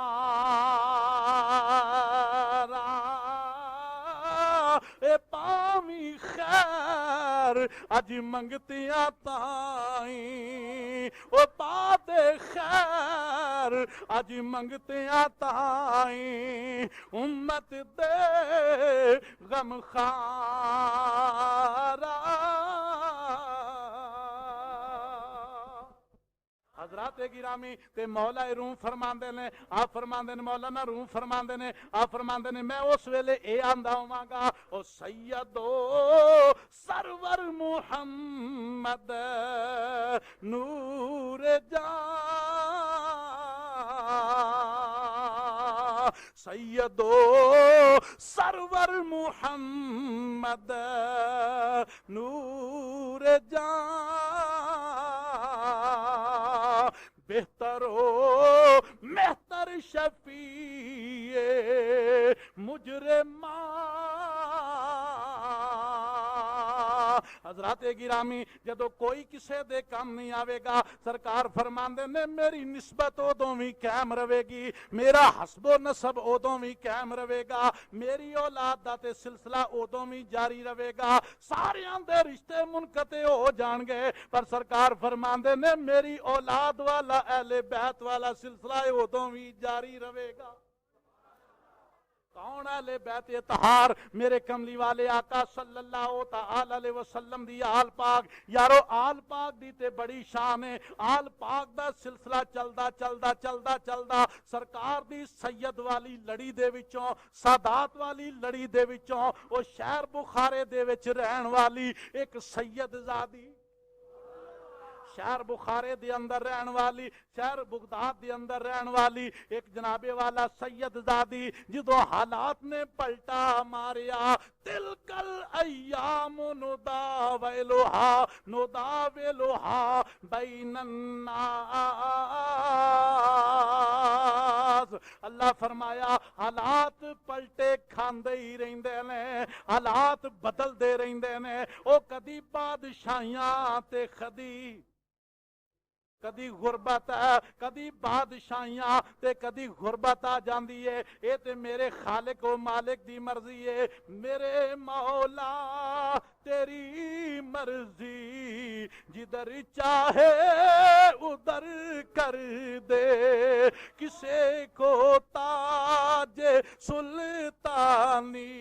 اے پاویں خیر اج منگتیاں تائیں، او پا دے خیر اج منگتیاں تائیں، امت دے غم خارا۔ حضرات گرامی تے مولا روم فرماندے نے، آپ فرماندے نے، مولانا روم فرماندے نے، آپ فرماندے نے میں اس ویلے اے آندا ہواں گا او سیدو سرور محمد نور جان، سیدو سرور محمد نور جان، بہتر ہو مہتر شفیع مجرمان۔ حضرات گرامی جدو کوئی کسے دے کام نہیں آوے گا، سرکار فرماندے نے میری نسبت ادوں بھی قائم رہے گی، میرا حسب و نسب ادوں بھی قائم رہے گا، میری اولاد دا تے سلسلہ ادوں بھی جاری رہے گا، ساریاں دے رشتے منقطع ہو جان گے، پر سرکار فرماندے نے میری اولاد والا اہل بیت والا سلسلہ ادوں بھی جاری رہے گا۔ کون اہل بیت اطہار؟ میرے کملی والے آقا صلی اللہ تعالی علیہ وسلم دی آل پاک۔ یارو آل پاک دی تے بڑی شان ہے، آل پاک دا سلسلہ چلدا سرکار دی سید والی لڑی دے وچوں، سادات والی لڑی دے وچوں، او شہر بخارے دے وچ رہن والی ایک سید زادی، شہر بخارے دے اندر رہن والی، شہر بغداد دے اندر رہن والی ایک جناب والا سید زادی، جدو حالات نے پلٹا ماریا، تلکل ایام نداولوہا بین الناس. اللہ فرمایا حالات پلٹے کھاندے ہی رہندے نے, حالات بدل دے رہندے نے. او کدی بادشاہیاں تے کدی غربت ہے, کدی بادشاہیاں تے کدی غربت آ جاندی ہے. اے تے میرے خالق و مالک دی مرضی ہے. میرے مولا تیری مرضی, جدھر چاہے ادھر کر دے. کسے کو تاج سلطانی,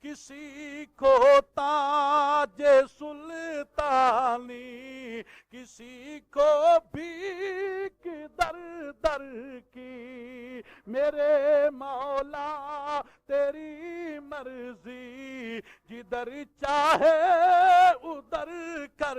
کسی کو تاج سلطانی, کسی کو بھیک در در کی. میرے مولا تیری مرضی, جدھر چاہے ادھر کر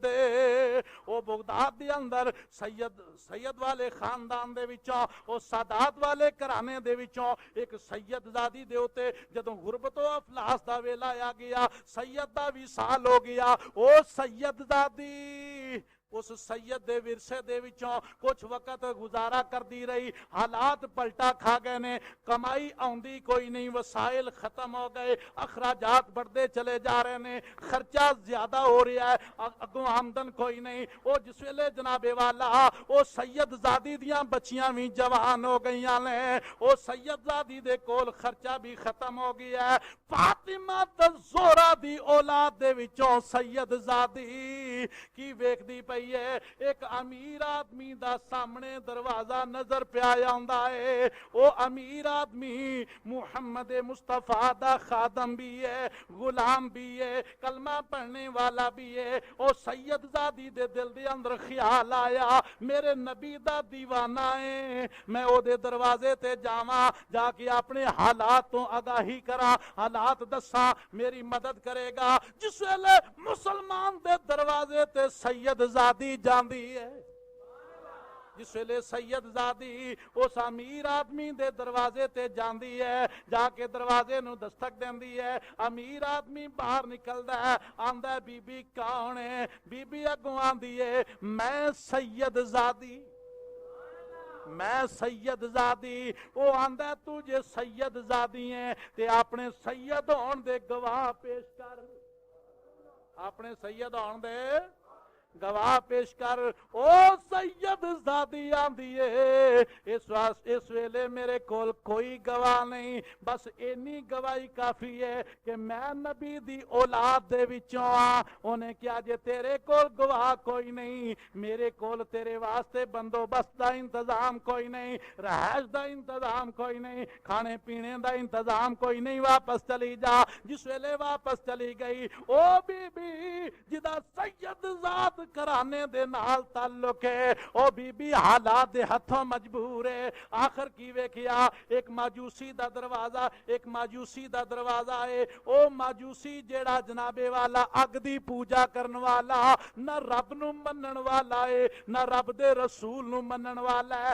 دے. او بغداد دے اندر سید والے خاندان دے وچوں, او سادات والے گھرانے دے وچوں ایک سید زادی دے اوتے جدوں غربت و افلاس دا ویلا آ گیا, سید دا وصال ہو گیا. او سید زادی اس سید دے ورثے دے وچوں کچھ وقت گزارا کر دی رہی. حالات پلٹا کھا گئے نے, کمائی آندی کوئی نہیں, وسائل ختم ہو گئے, اخراجات بڑھتے چلے جا رہے نے, خرچہ زیادہ ہو رہا ہے, اگوں آمدن کوئی نہیں. او جس ویلے جناب والا او سید زادی دیاں بچیاں بھی جوان ہو گئیاں نے, او سید زادی دے کول خرچہ بھی ختم ہو گیا ہے. فاطمہ الزہرا دی اولاد دے وچوں سید زادی کی ویکھدی پئی ہے, ایک امیر آدمی دا سامنے دروازہ نظر پیا آندا ہے. او امیر آدمی محمد مصطفیٰ دا خادم بھی ہے, غلام بھی ہے, کلمہ پڑھنے والا بھی ہے. او سید زادی دے دل دے اندر خیال آیا میرے نبی دا دیوانہ ہے, میں او دے دروازے تے جاواں, جا کے اپنے حالات تو آگاہی کراں, حالات دساں, میری مدد کرے گا. جس ویلے مسلمان دے دروازے تے سید زادی جاندی ہے, جس ویلے سید زادی اس امیر آدمی دے دروازے تے جاندی ہے, جا کے دروازے نو دستک دیندی ہے. امیر آدمی باہر نکلدا ہے, آندا ہے بی بی کون ہے؟ بی بی اگوں آندی ہے میں سید زادی, میں سید زادی. وہ آندا ہے تو جے سید زادی ہیں تے اپنے سید ہون دے گواہ پیش کر, اپنے سید ہون دے گواہ پیش کر. او سید زادی آندی ہے اس ویلے میرے کول کوئی گواہ نہیں, بس اینی گواہی کافی ہے کہ میں نبی دی اولاد دے وچوں آ. انہیں کیا جے تیرے کول گواہ کوئی نہیں, میرے کول تیرے واسطے بندوبست دا انتظام کوئی نہیں, رہائش دا انتظام کوئی نہیں, کھانے پینے دا انتظام کوئی نہیں, واپس چلی جا. جس ویلے واپس چلی گئی او بی بی جدا سید ذات کرانے دے نال تعلق ہے, او بی بی حالات دے ہتھوں مجبور ہے. آخر کی ویکھیا ایک ماجوسی دا دروازہ, ایک ماجوسی دا دروازہ ہے. او ماجوسی جیڑا جناب والا اگ دی پوجا کرن والا, نہ رب نو منن والا ہے, نہ رب دے رسول نو منن والا ہے.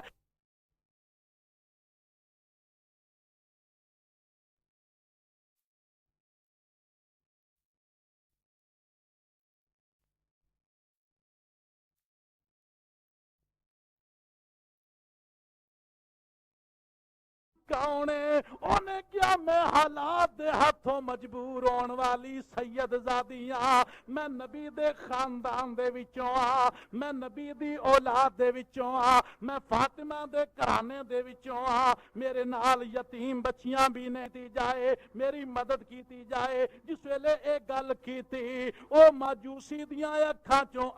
کون ہے؟ انہیں کیا میں حالات دے ہاتھوں مجبور ہون والی سید زادیاں, میں نبی دے خاندان دے وچوں آ, میں نبی دی اولاد دے وچوں آ, میں فاطمہ دے گھرانے دے وچوں آ. میرے نال یتیم بچیاں بھی نہیں دی جائے, میری مدد کیتی جائے. جس ویلے ایک گل کیتی او ماجوسی دیاں اکھاں چوں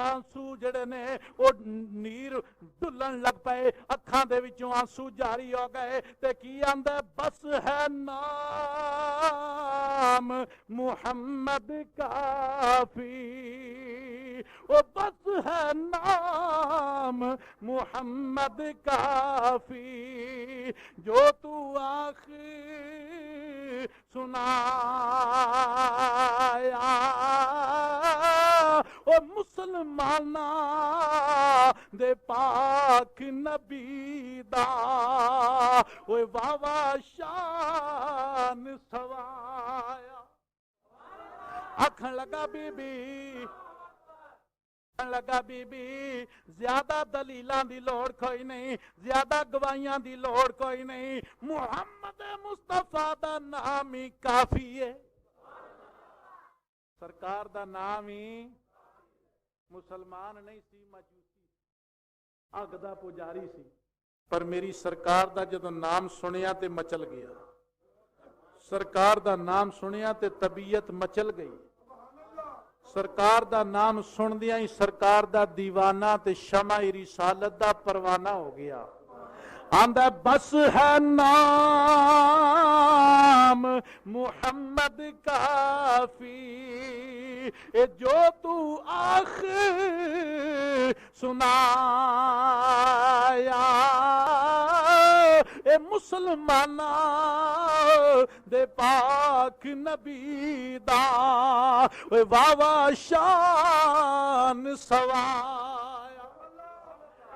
آنسو جڑے نے او نیر ڈلن لگ پئے, اکھاں دے وچوں آنسو جاری ہو گئے. تے کی آندا بس ہے نام محمد کافی, او بس ہے نام محمد کافی, جو تو آخر سنایا او مسلماناں دے پاک نبی دا, اوے واہ واہ شان سوایا. آکھن لگا بی بی لگا بی بی زیادہ دلیلاں دی لوڑ کوئی نہیں، زیادہ گواہیاں دی لوڑ کوئی نہیں، محمد مصطفیٰ دا نام ہی کافی ہے، سرکار دا نام ہی۔ مسلمان نہیں سی، مجوسی اگ دا پجاری سی، پر میری سرکار دا جدوں نام سنیا تے مچل گیا، سرکار دا نام سنیا تے طبیعت مچل گئی، سرکار دا نام سن دیا ہی سرکار دا دیوانہ تے شمع رسالت دا پروانہ ہو گیا۔ آندہ بس ہے نام محمد کافی، اے جو تو آخر سنایا، اے مسلمانہ دے پاک نبی دا واہ واہ شان سوایا۔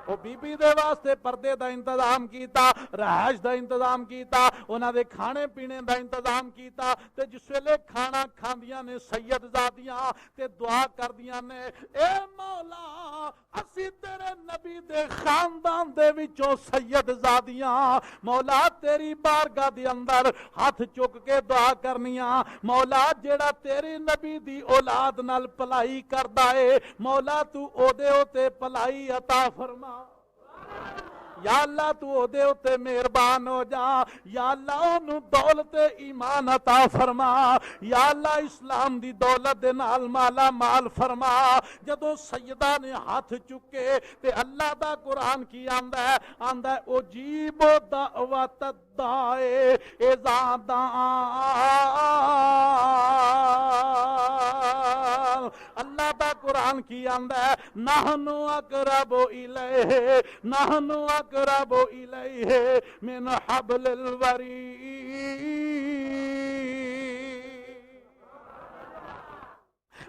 وہ بی بی دے واسطے پردے دا انتظام کیتا، رہائش دا انتظام کیتا، انہاں دے کھانے پینے دا انتظام کیتا، تے جس ویلے کھانا کھاندیاں نے سید زادیاں تے دعا کردیاں نے، اے مولا اسی تیرے نبی دے خاندان دے وچوں سید زادیاں، مولا تیری بارگاہ دے اندر ہاتھ چک کے دعا کرنیاں، مولا جیڑا تیرے نبی دی اولاد نال پلائی کردا اے، مولا تو او دے اوتے پلائی عطا فرما، یا اللہ تو او دے اوتے مہربان ہو جا، یا اللہ انہوں دولت ایمان عطا فرما، یا اللہ اسلام دی دولت دے نال مالا مال فرما۔ جدو سیدہ نے ہاتھ چکے تے اللہ دا قرآن کی آندہ ہے، آندہ ہے اجیب دعوت الداعی اذا دعان، اللہ دا قرآن کی آندہ ہے نحنو اقرب الیہ، نحنو اقرب الیہ من حبل الورید۔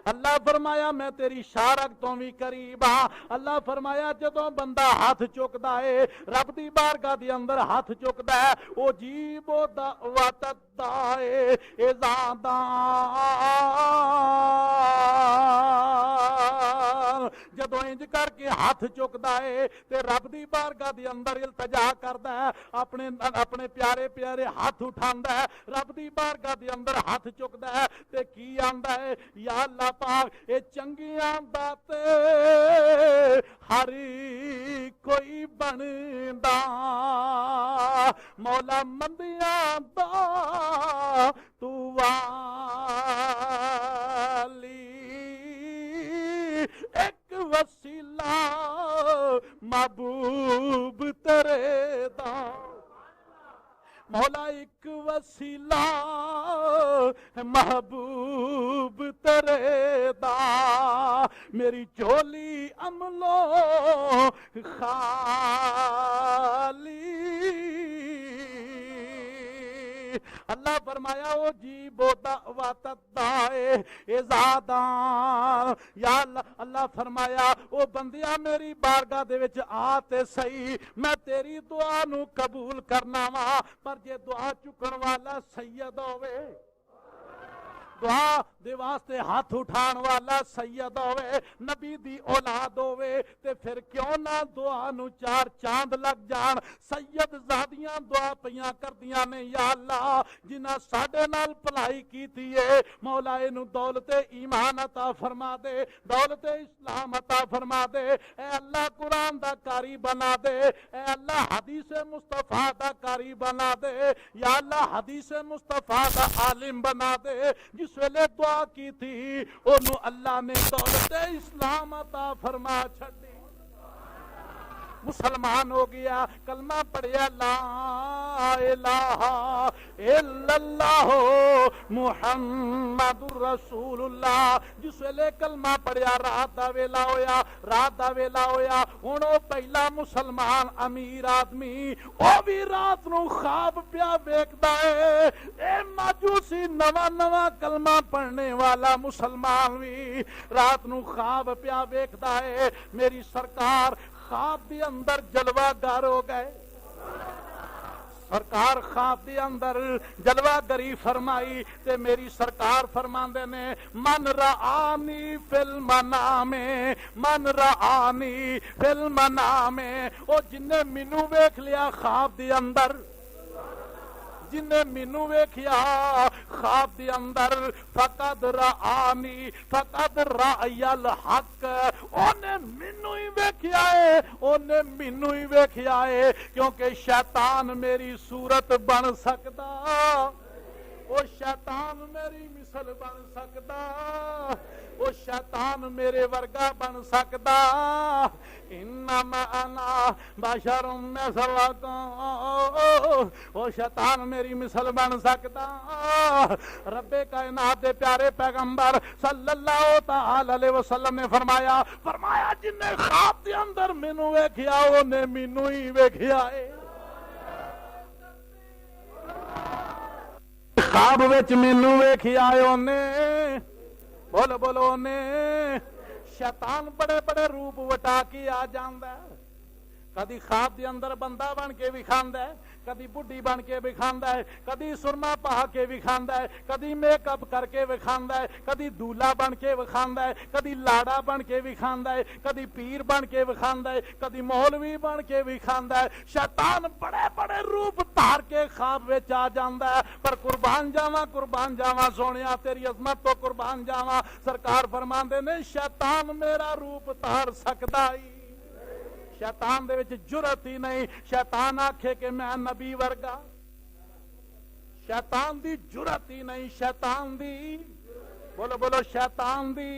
اللہ فرمایا میں تیری شارک تو بھی قریب ہاں۔ اللہ فرمایا جدوں بندہ ہاتھ چکدا ہے رب دی بارگاہ دی اندر ہاتھ چکدا ہے، او جیب دعوت الداعی اذا دعان، جدوں انج کر کے ہاتھ چکدا ہے تے رب دی بارگاہ دی اندر التجا کردا ہے، اپنے پیارے پیارے ہاتھ اٹھاندا ہے، رب دی بارگاہ دی اندر ہاتھ چکدا ہے تے کی آندا ہے، یا اللہ پاک اے چنگیاں دا تے ہر کوئی بندا، مولا مندیاں دا تو والی، ایک وسیلہ محبوب تیرے دا، مولا ایک وسیلہ محبوب تیرے دا، میری چولی عملو خالی۔ اللہ فرمایا او جیب دعوت الداعی اذا دعان، یا اللہ فرمایا او بندیاں میری بارگاہ دے وچ آ تے صحیح، میں تیری دعا نو قبول کرنا وا، پر جے دعا چکن والا سید ہوئے، دعا دے واسطے ہاتھ اٹھان والا سید ہوئے، نبی دی اولاد ہوئے، تے پھر کیوں نہ دعا نو چار چاند لگ جان۔ سید زادیاں دعا پیاں کردیاں نے، یا اللہ جنہاں ساڈے نال بھلائی کیتی ہے مولا اینو دولت ایمان عطا فرما دے، دولت اسلام عطا فرما دے، اے اللہ قرآن دا کاری بنا دے، اے اللہ حدیث مصطفیٰ دا کاری بنا دے، یا اللہ حدیث مصطفیٰ دا عالم بنا دے۔ جس ویلے دعا کی تھی انہوں اللہ نے دولت اسلام عطا فرما چھڑی، مسلمان ہو گیا، کلمہ پڑھیا لا الہ الا اللہ محمد رسول اللہ۔ جس ویلے کلمہ پڑھیا رات دا ویلا ہویا، رات دا ویلا ہویا، ہن او پہلا مسلمان امیر آدمی او بھی رات نو خواب پیا ویکھدا ہے، اے ماجوسی نواں نواں کلمہ پڑھنے والا مسلمان بھی رات نو خواب پیا ویکھدا ہے، میری سرکار خواب بھی اندر جلوہ گر ہو گئے، سرکار خواب دے اندر جلوہ گری فرمائی تے میری سرکار فرماندے نے من رآنی فی المنام من رآنی فی المنام او جن نے مینوں ویکھ لیا خواب دے اندر جن نے مینوں ویکھیا خواب دے اندر فقد رآنی فقد رأی الحق اونے مینوں ہی ویکھیا ہے اونے مینوں ہی ویکھیا ہے کیونکہ شیطان میری صورت بن سکدا وہ شیطان میری مثل بن سکدا وہ شیطان میرے ورگا بن سکدا انما انا بشر مثلکم وہ شیطان میری مثل بن سکدا رب کائنات دے پیارے پیغمبر صلی اللہ تعالی علیہ وسلم نے فرمایا جن نے خواب دے اندر مینوں ویکھیا اونے مینوں ہی ویکھیا ہے خواب وچ مینوں ویکھیا اے اونے بولو بولو اونے شیطان بڑے بڑے روپ وٹا کے آ جاندا ہے کدی خواب دے اندر بندہ بن کے وکھاندا ہے کدی بڈھی بن کے وکھاندا ہے کدی سرما پا کے وکھاندا ہے کدی میک اپ کر کے وکھاندا ہے کدی دولہا بن کے وکھاندا ہے کدی لاڑا بن کے وکھاندا ہے کدی پیر بن کے وکھاندا ہے کدی مولوی بن کے وکھاندا ہے شیطان بڑے بڑے روپ دھار کے خواب وچ آ جاندا ہے پر قربان جاواں سونیا تیری عظمت تو قربان جاواں سرکار فرماندے نے شیطان میرا روپ دھار سکدا ہی شیطان دے وچ جرأت ہی نہیں شیطان آکھے کہ میں نبی ورگا شیطان دی جرأت ہی نہیں شیطان دی بولو بولو شیطان دی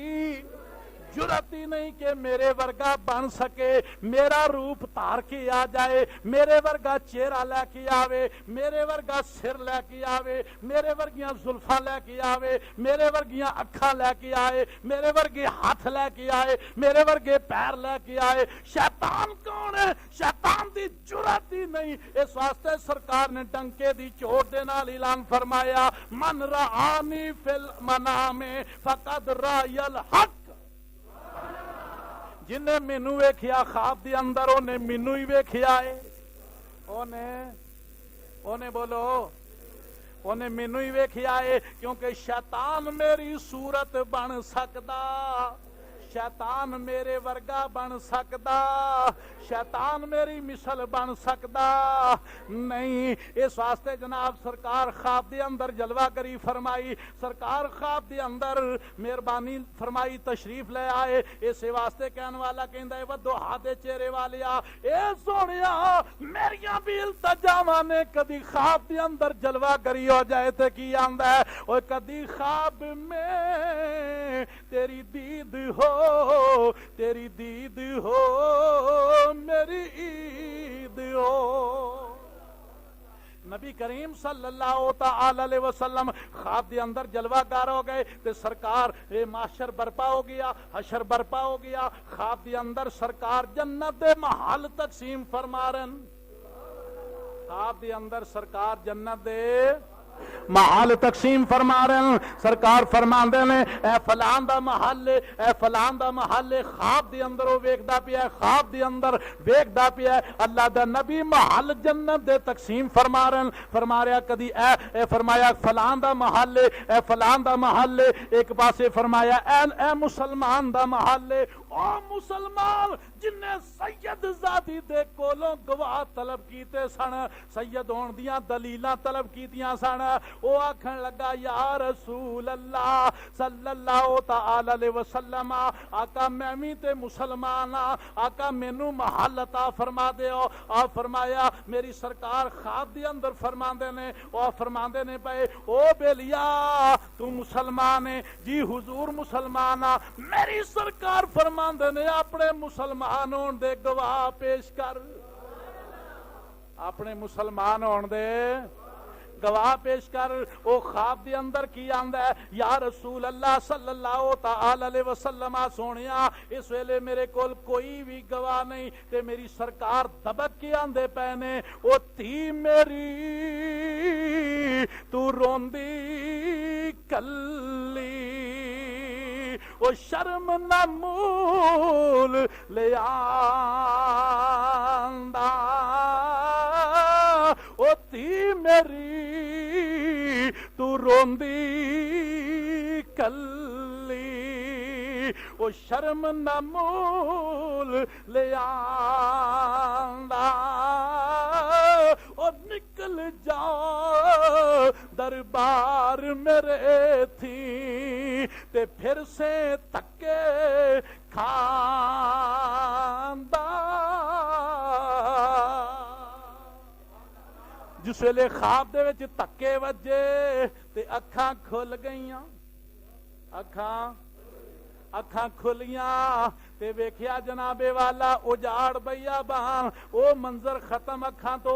جرأت ہی نہیں کہ میرے ورگا بن سکے میرا روپ تار کے آ جائے میرے ورگا چہرہ لے کے آوے میرے ورگا سر لے کے آوے میرے ورگیاں زلفاں لے کے آوے میرے ورگیاں اکھاں لے کے آئے میرے ورگے ہاتھ لے کے آئے میرے ورگے پیر لے کے آئے شیطان کون ہے شیطان دی جرأت ہی نہیں اس واسطے سرکار نے ڈنکے دی چوٹ دے نال اعلان فرمایا من رآنی فی المنام فقد رأی الحق جن نے مینوں ویکھیا خواب دے اندر اونے مینوں ہی ویکھیا ہے اونے بولو اونے مینوں ہی ویکھیا ہے کیونکہ شیطان میری صورت بن سکدا شیطان میرے ورگا بن سکدا شیطان میری مثل بن سکدا نہیں اس واسطے جناب سرکار خواب دے اندر جلوہ گری فرمائی سرکار خواب دے اندر مہربانی فرمائی تشریف لے آئے اس واسطے کہنے والا کہندا ہے ودوحا دے چہرے والیا اے سونیا میریاں بھی التجاواں نے کدی خواب دے اندر جلوہ گری ہو جائے تے کی آندا ہے او کدی خواب میں تیری دید ہو تیری دید ہو میری عید ہو نبی کریم صلی اللہ تعالی علیہ وسلم خواب دے اندر جلوہ گار ہو گئے تے سرکار معاشر برپا ہو گیا حشر برپا ہو گیا خواب دے اندر سرکار جنت دے محل تقسیم فرما رہن خواب دے اندر سرکار جنت دے محل تقسیم فرما رہے ہیں سرکار فرماندے نے اے فلان دا محل اے فلان دا محل خواب دے اندر وہ ویکھدا پیا ہے خواب دے اندر ویکھدا پیا ہے اللہ دا نبی محل جنت دے تقسیم فرما رہے ہیں فرما رہا کدی اے فرمایا فلان دا محل اے فلان دا محل ایک پاسے فرمایا اے مسلمان دا محل او مسلمان جن نے سید زادی دے کولوں گواہ طلب کیتے سن سید ہون دیاں دلیلاں طلب کیتیاں سن او آکھن لگا یا رسول اللہ صلی اللہ تعالی علیہ وسلم آقا میں بھی تے مسلمان آقا مینوں محل عطا فرما دیو آ فرمایا میری سرکار خواب دے اندر فرماندے نے او فرماندے نے پے او بیلیا تو مسلمان ہے جی حضور مسلمان میری سرکار فرماندے نے اپنے مسلمان ہون دے گواہ پیش کر اپنے مسلمان ہون دے گواہ پیش کر او خواب دے اندر کی آندا ہے یا رسول اللہ صلی اللہ تعالی علیہ وسلم سونیا اس ویلے میرے کول کوئی بھی گواہ نہیں تے میری سرکار دبک کے آندے پے نے او تھی میری تو روندی کلی او شرم نہ مول لے آندا او تھی ਮੇਰੀ ਤੂੰ ਰੋਂਦੀ ਕੱਲੀ ਉਹ ਸ਼ਰਮ ਨਾ ਮੋਲ ਲਿਆਂਦਾ ਉਹ ਨਿਕਲ ਜਾ ਦਰਬਾਰ ਮੇਰੇ ਥੀ ਤੇ ਫਿਰ ਸੇ ਧੱਕੇ ਖਾਂਦਾ ਜਿਸ ਵੇਲੇ ਖਾਬ ਦੇ ਵਿੱਚ ਧੱਕੇ ਵੱਜੇ ਤੇ ਅੱਖਾਂ ਖੁੱਲ ਗਈਆਂ ਅੱਖਾਂ ਖੁੱਲੀਆਂ ਤੇ ਵੇਖਿਆ ਜਨਾਬੇ ਵਾਲਾ ਉਜਾੜ ਬਈਆਬਾਨ ਉਹ ਮੰਜ਼ਰ ਖਤਮ ਅੱਖਾਂ ਤੋਂ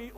ਵੀ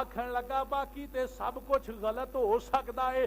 ਆਖਣ ਲੱਗਾ ਬਾਕੀ ਤੇ ਸਭ ਕੁਝ ਗਲਤ ਹੋ ਸਕਦਾ ਹੈ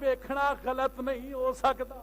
ਵੇਖਣਾ ਗਲਤ ਨਹੀਂ ਹੋ ਸਕਦਾ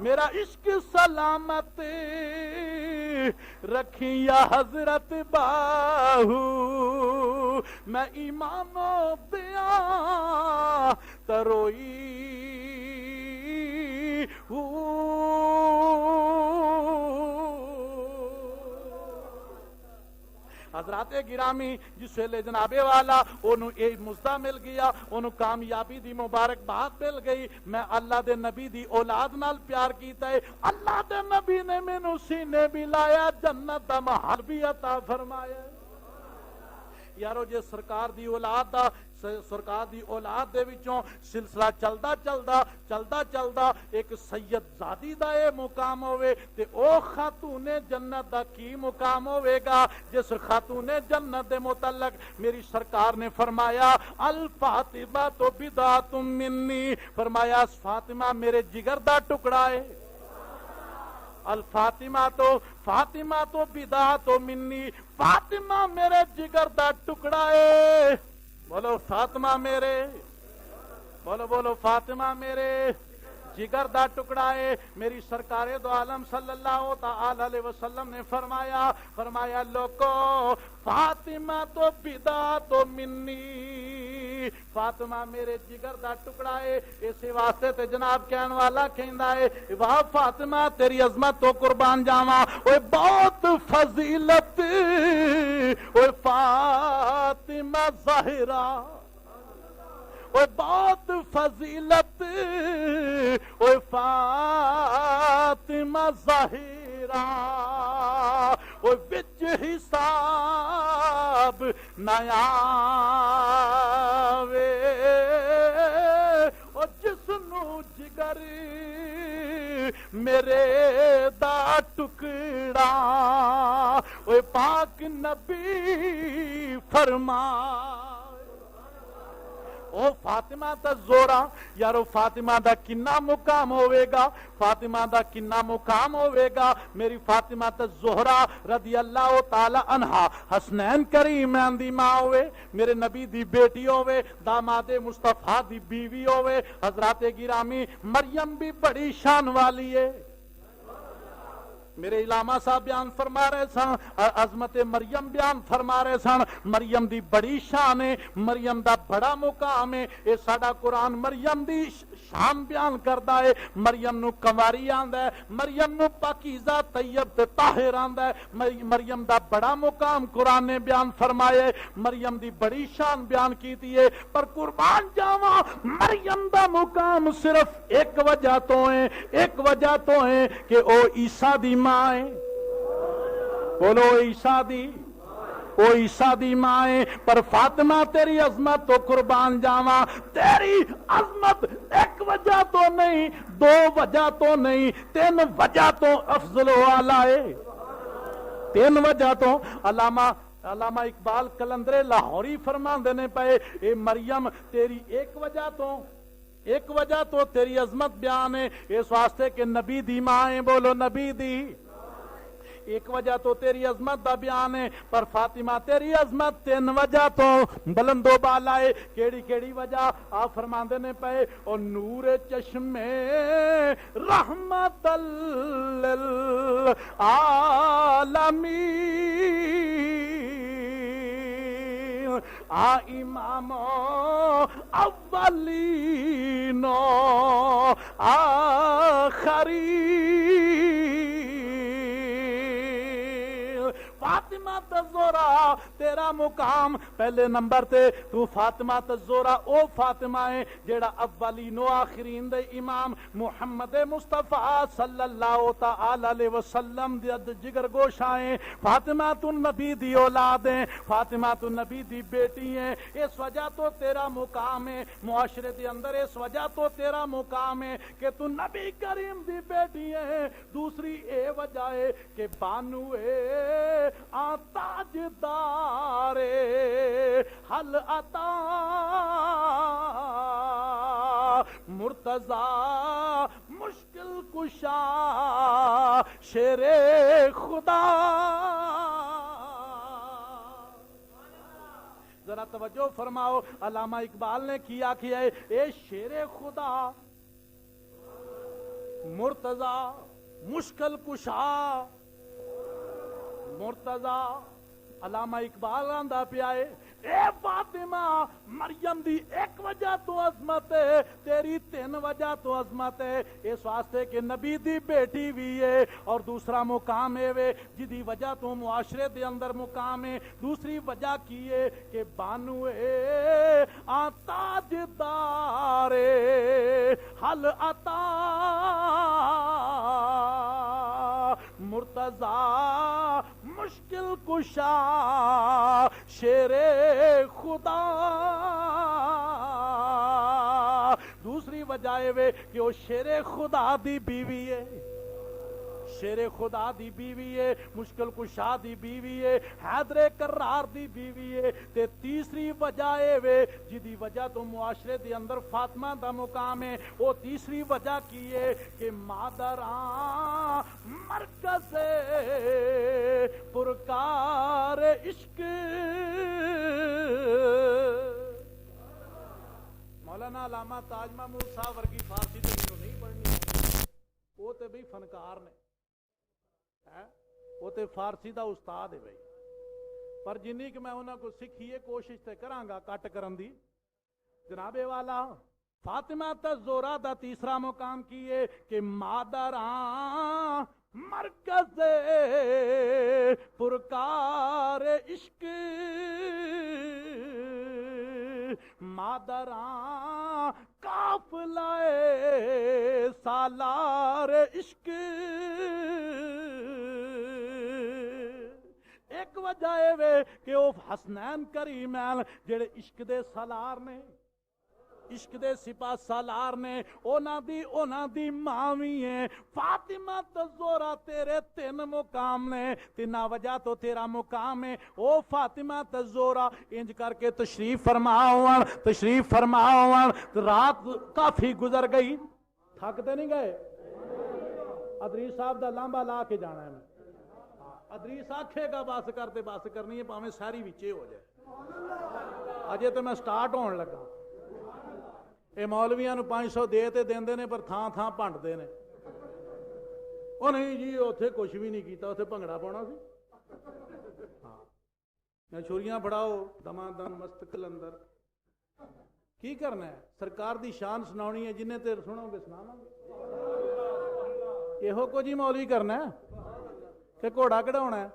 میرا عشق سلامت رکھی یا حضرت باہو میں ایمانو دیا تروئی حضرات گرامی جس ویلے جناب والا انہوں اے مزدہ مل گیا انہوں کامیابی دی مبارک بات مل گئی میں اللہ دے نبی دی اولاد نال پیار کیتا ہے اللہ دے نبی نے مینوں سینے بھی لایا جنت دا محل بھی عطا فرمایا یارو جے سرکار دی اولاد دا سرکار دی اولاد دے وچوں سلسلہ چلدا ایک سید زادی دا اے مقام ہوئے تے او خاتون جنت دا کی مقام ہوئے گا جس خاتون جنت دے متعلق میری سرکار نے فرمایا الفاطمہ تو بدعۃ منی فرمایا فاطمہ میرے جگر دا ٹکڑا ہے الفاطمہ تو بدعۃ منی فاطمہ میرے جگر دا ٹکڑا ہے بولو فاطمہ میرے بولو فاطمہ میرے جگر دا ٹکڑا ہے میری سرکار دو عالم صلی اللہ تعالی علیہ وسلم نے فرمایا لوگو فاطمہ تو بدعۃ منی فاطمہ میرے جگر دا ٹکڑا ہے اسی واسطے تے جناب کہن والا کہندا ہے واہ فاطمہ تیری عظمت تو قربان جاواں اوے بہت فضیلت اوے فاطمہ زہرا اوے بہت فضیلت اوے فاطمہ زہرا اوے وچ حساب نہ آوے او جس نو جگر میرے دا ٹکڑا اوے پاک نبی فرمائے او فاطمہ تا زورا یارو فاطمہ دا کنا مقام ہوئے گا فاطمہ دا کنا مقام ہوئے گا میری فاطمہ تا زہرا رضی اللہ تعالی عنہ حسنین کریمین دی ماں ہوئے میرے نبی دی بیٹی ہوئے داماد مصطفیٰ دی بیوی ہوئے حضرات گرامی مریم بھی بڑی شان والی ہے میرے علامہ صاحب بیان فرما رہے سن عظمت مریم بیان فرما رہے سن مریم دی بڑی شان ہے مریم دا بڑا مقام ہے اے ساڈا قرآن مریم دی شان بیان کردا ہے مریم نو کنواری آندا ہے مریم نو پاکیزہ طیب تے طاہر آندا ہے مریم دا بڑا مقام قرآن نے بیان فرمایا ہے مریم دی بڑی شان بیان کیتی ہے پر قربان جاواں مریم دا مقام صرف ایک وجہ تو ہے کہ او عیسیٰ دی ماں ہے بولو عیسیٰ دی ماں ہے پر فاطمہ تیری عظمت تو قربان جاواں تیری عظمت ایک وجہ تو نہیں دو وجہ تو نہیں تین وجہ تو افضل و اعلیٰ ہے تین وجہ تو علامہ اقبال کلندر لاہوری فرمان دینے پائے اے مریم تیری ایک وجہ تو تیری عظمت بیان ہے اس واسطے کہ نبی دی ماں ہے بولو نبی دی ایک وجہ تو تیری عظمت دا بیان ہے پر فاطمہ تیری عظمت تین وجہ تو بلند و بالا ہے کیڑی وجہ آپ فرماندے نے پئے اور نور چشمے رحمت للعالمین امام اولین آخرین فاطمہ تزورا تیرا مقام پہلے نمبر تے تو فاطمہ تزورا او فاطمہ ہے جیڑا اولین و آخرین دے امام محمد مصطفیٰ صلی اللہ تعالی علیہ وسلم دے جگر گوشائیں فاطمہ تو نبی دی اولاد ہیں فاطمہ تو نبی دی بیٹی ہیں اس وجہ تو تیرا مقام ہے معاشرے دے اندر اس وجہ تو تیرا مقام ہے کہ تو نبی کریم دی بیٹی ہے دوسری اے وجہ ہے کہ بانو تاج دارے حل عطا مرتضی مشکل کشا شیر خدا ذرا توجہ فرماؤ علامہ اقبال نے کیا ہے اے شیر خدا مرتضی مشکل کشا مرتضی علامہ اقبال آندا پیا ہے اے فاطمہ مریم دی ایک وجہ تو عظمت ہے تیری 3 وجہ تو عظمت ہے اس واسطے کہ نبی دی بیٹی بھی ہے اور دوسرا مقام ہے وے جدی وجہ تو معاشرے دے اندر مقام ہے دوسری وجہ کی ہے کہ بانو ہے تاج دار حل عطا مرتضی مشکل کشا شیر خدا دوسری وجہ ہے کہ وہ شیر خدا دی بیوی ہے شیر خدا دی بیوی ہے مشکل کشا دی بیوی ہے حیدر کرار دی بیوی ہے تے تیسری وجہ ہے جدی وجہ تو معاشرے دے اندر فاطمہ دا مقام ہے وہ تیسری وجہ کی ہے کہ مادراں مرکز پرکار عشق مولانا علامہ تاج محمود صاحب ورگی فارسی تے مینوں نہیں پڑھنی وہ تے بھئی فنکار نے وہ تے فارسی دا استاد ہے بھائی پر جنی کہ میں انہاں کو سکھیے کوشش تے کرانگا کٹ کرن دی جناب والا فاطمہ تزورا دا تیسرا مقام کیے کہ مادراں مرکز پرکار عشق مادراں قافلہ سالار عشق ایک وجہ ہے کہ وہ حسنین کریمین جڑے عشق دے سالار نے عشق دے سپاہ سالار نے اونا دی ماوی ہیں فاطمہ تزورا تیرے 3 مقام نے 3 وجہ تو تیرا مقام ہے او فاطمہ تزورا انج کر کے تشریف فرماؤں رات کافی گزر گئی تھکتے نہیں گئے ادریس صاحب دا لامبا لا کے جانا ہے ادریس آکھے گا بس کرنی ہے پاویں ساری وچے ہو جائے اجے تو میں سٹارٹ ہون لگا اے مولویاں نو 500 دے تے دیندے نے پر تھاں تھاں پھنڈدے نے او نہیں جی اوتھے کچھ بھی نہیں کیتا اوتھے بھنگڑا پاਉਣਾ سی میں چھوریاں پڑھاؤ دماں دم مست کلندر کی کرنا ہے سرکار دی شان سناونی ہے جنہیں تے سنو گے سناواں گے یہو کو جی مولوی کرنا ہے کہ گھوڑا کڑھاونا ہے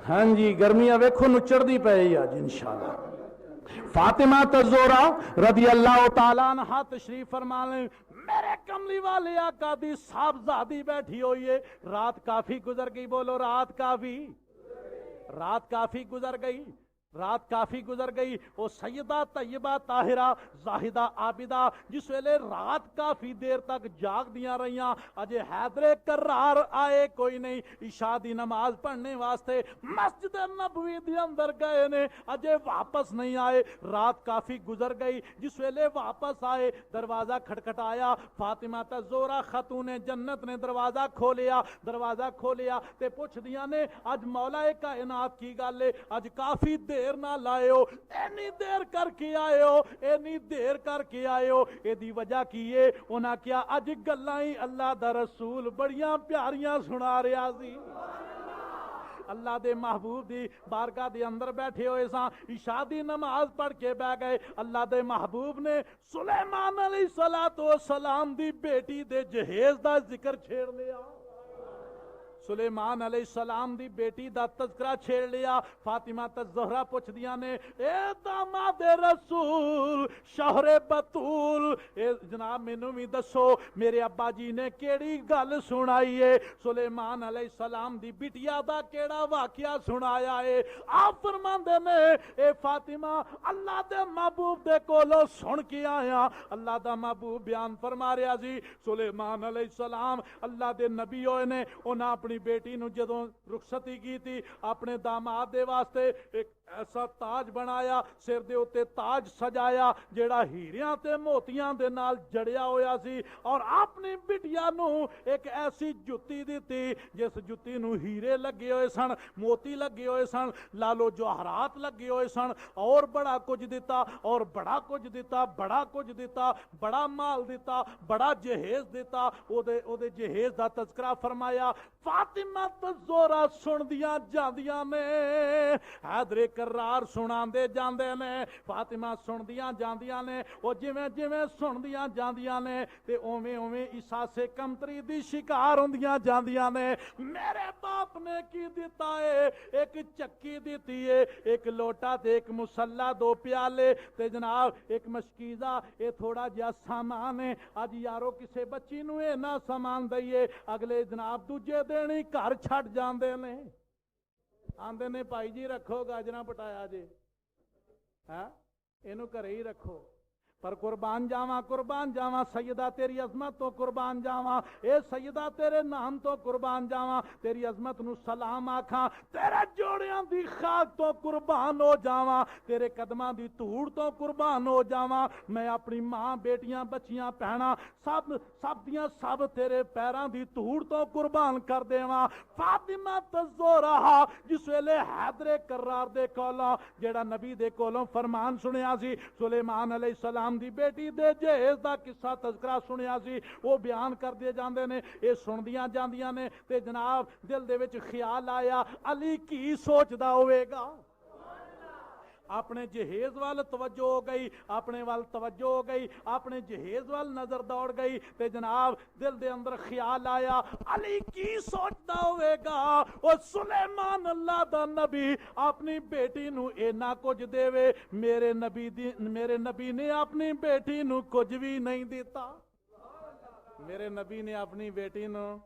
ہاں جی گرمیاں ویکھو نچڑ دی پے آج انشاءاللہ فاطمہ تزورا رضی اللہ تعالیٰ عنہ تشریف فرما لیں میرے کملی والے آقا دی صاحبزادی بیٹھی ہوئی ہے رات کافی گزر گئی بولو رات کافی گزر گئی وہ سیدہ طیبہ طاہرہ زاہدہ عابدہ جس ویلے رات کافی دیر تک جاگ دیاں رہیاں اجے حیدر کرار آئے کوئی نہیں عشاء دی نماز پڑھنے واسطے مسجد نبوی دی اندر گئے نے اجے واپس نہیں آئے رات کافی گزر گئی جس ویلے واپس آئے دروازہ کھٹکھٹایا فاطمہ تزورا خاتون جنت نے دروازہ کھولیا تے پوچھ دیاں نے اج مولا کائنات کی گل ہے اج کافی دیر نہ لائے ہو اینی دیر کر کے آئے ہو اے دی وجہ کی ہے انہاں کیا اج گلاں ہی اللہ دا رسول بڑیاں پیاریاں سنا رہا سی اللہ دے محبوب دی بارگاہ دے اندر بیٹھے ہوئے ساں عشاء دی نماز پڑھ کے بیٹھ گئے اللہ دے محبوب نے سلیمان علیہ السلام دی بیٹی دے جہیز دا ذکر چھیڑ لیا سلیمان علیہ السلام دی بیٹی دا تذکرہ چھیڑ لیا فاطمہ تزہرا پوچھ دیا نے اے داماد رسول شوہر بطول اے جناب مینوں بھی دسو میرے ابا جی نے کیڑی گل سنائی ہے سلیمان علیہ السلام دی بٹیا دا کیڑا واقعہ سنایا ہے آپ فرماندے نے اے فاطمہ اللہ دے محبوب دے کولو سن کے آیا اللہ دا محبوب بیان فرما رہا سی سلیمان علیہ السلام اللہ دے نبی ہوئے نے انہاں اپنی بیٹی نو جدوں رخصتی کی تھی اپنے داماد دے واسطے ایک ایسا تاج بنایا سر دے اتے تاج سجایا جیڑا ہیریاں تے موتیاں دے نال جڑیا ہویا سی اور اپنی بٹیا نو ایک ایسی جُتی دیتی جس جُتی نو ہیرے لگے ہوئے سن موتی لگے ہوئے سن لالو جوہرات لگے ہوئے سن اور بڑا کچھ دیتا اور بڑا کچھ دیتا بڑا کچھ دیتا بڑا مال دیتا بڑا جہیز دیتا او دے جہیز دا تذکرہ فرمایا فاطمہ الزہرا سن دیاں جاندیاں نے حیدر کرار سنا دے جاندے نے فاطمہ سن دیاں جاندیاں نے او جویں جویں سن دیاں جاندیاں نے تے اوویں اوویں احساس کمتری دی شکار ہوندیاں جاندیاں نے میرے باپ نے کی دیتا ہے ایک چکی دیتی ہے ایک لوٹا تے ایک مسلح دو پیالے تے جناب ایک مشکیزہ اے تھوڑا جہا سامان ہے اج یارو کسے بچی نو اے نہ سامان دئیے اگلے جناب دوجے دن ہی گھر چھڈ جاندے نے آندے نے بھائی جی رکھو گاجرا پٹایا جی ہاں اینو گھرے ہی رکھو پر قربان جاواں سیدہ تیری عظمت تو قربان جاواں اے سیدہ تیرے نام تو قربان جاواں تیری عظمت نو سلام آکھاں تیرے جوڑیاں دی خاک تو قربان ہو جاواں تیرے قدماں دی دھوڑ تو قربان ہو جاواں میں اپنی ماں بیٹیاں بچیاں بہناں سب دیاں سب تیرے پیراں دی دھوڑ تو قربان کر دیواں فاطمہ الزہرا جس ویلے حیدر کرار دے کولوں جیڑا نبی دے کولوں فرمان سنیا سی سلیمان علیہ السلام دی بیٹی دے جہیز دا قصہ تذکرہ سنیا سی وہ بیان کر دے جاندے نے اے سندیاں جاندیاں نے تے جناب دل دے وچ خیال آیا علی کی سوچدا ہوئے گا اپنے جہیز وال توجہ ہو گئی اپنے وال توجہ ہو گئی اپنے جہیز وال نظر دوڑ گئی تے جناب دل دے اندر خیال آیا علی کی سوچدا ہوئے گا او سلیمان اللہ دا نبی اپنی بیٹی نو اینا کچھ دے وے میرے نبی نے اپنی بیٹی نو کچھ بھی نہیں دیتا میرے نبی نے اپنی بیٹی نو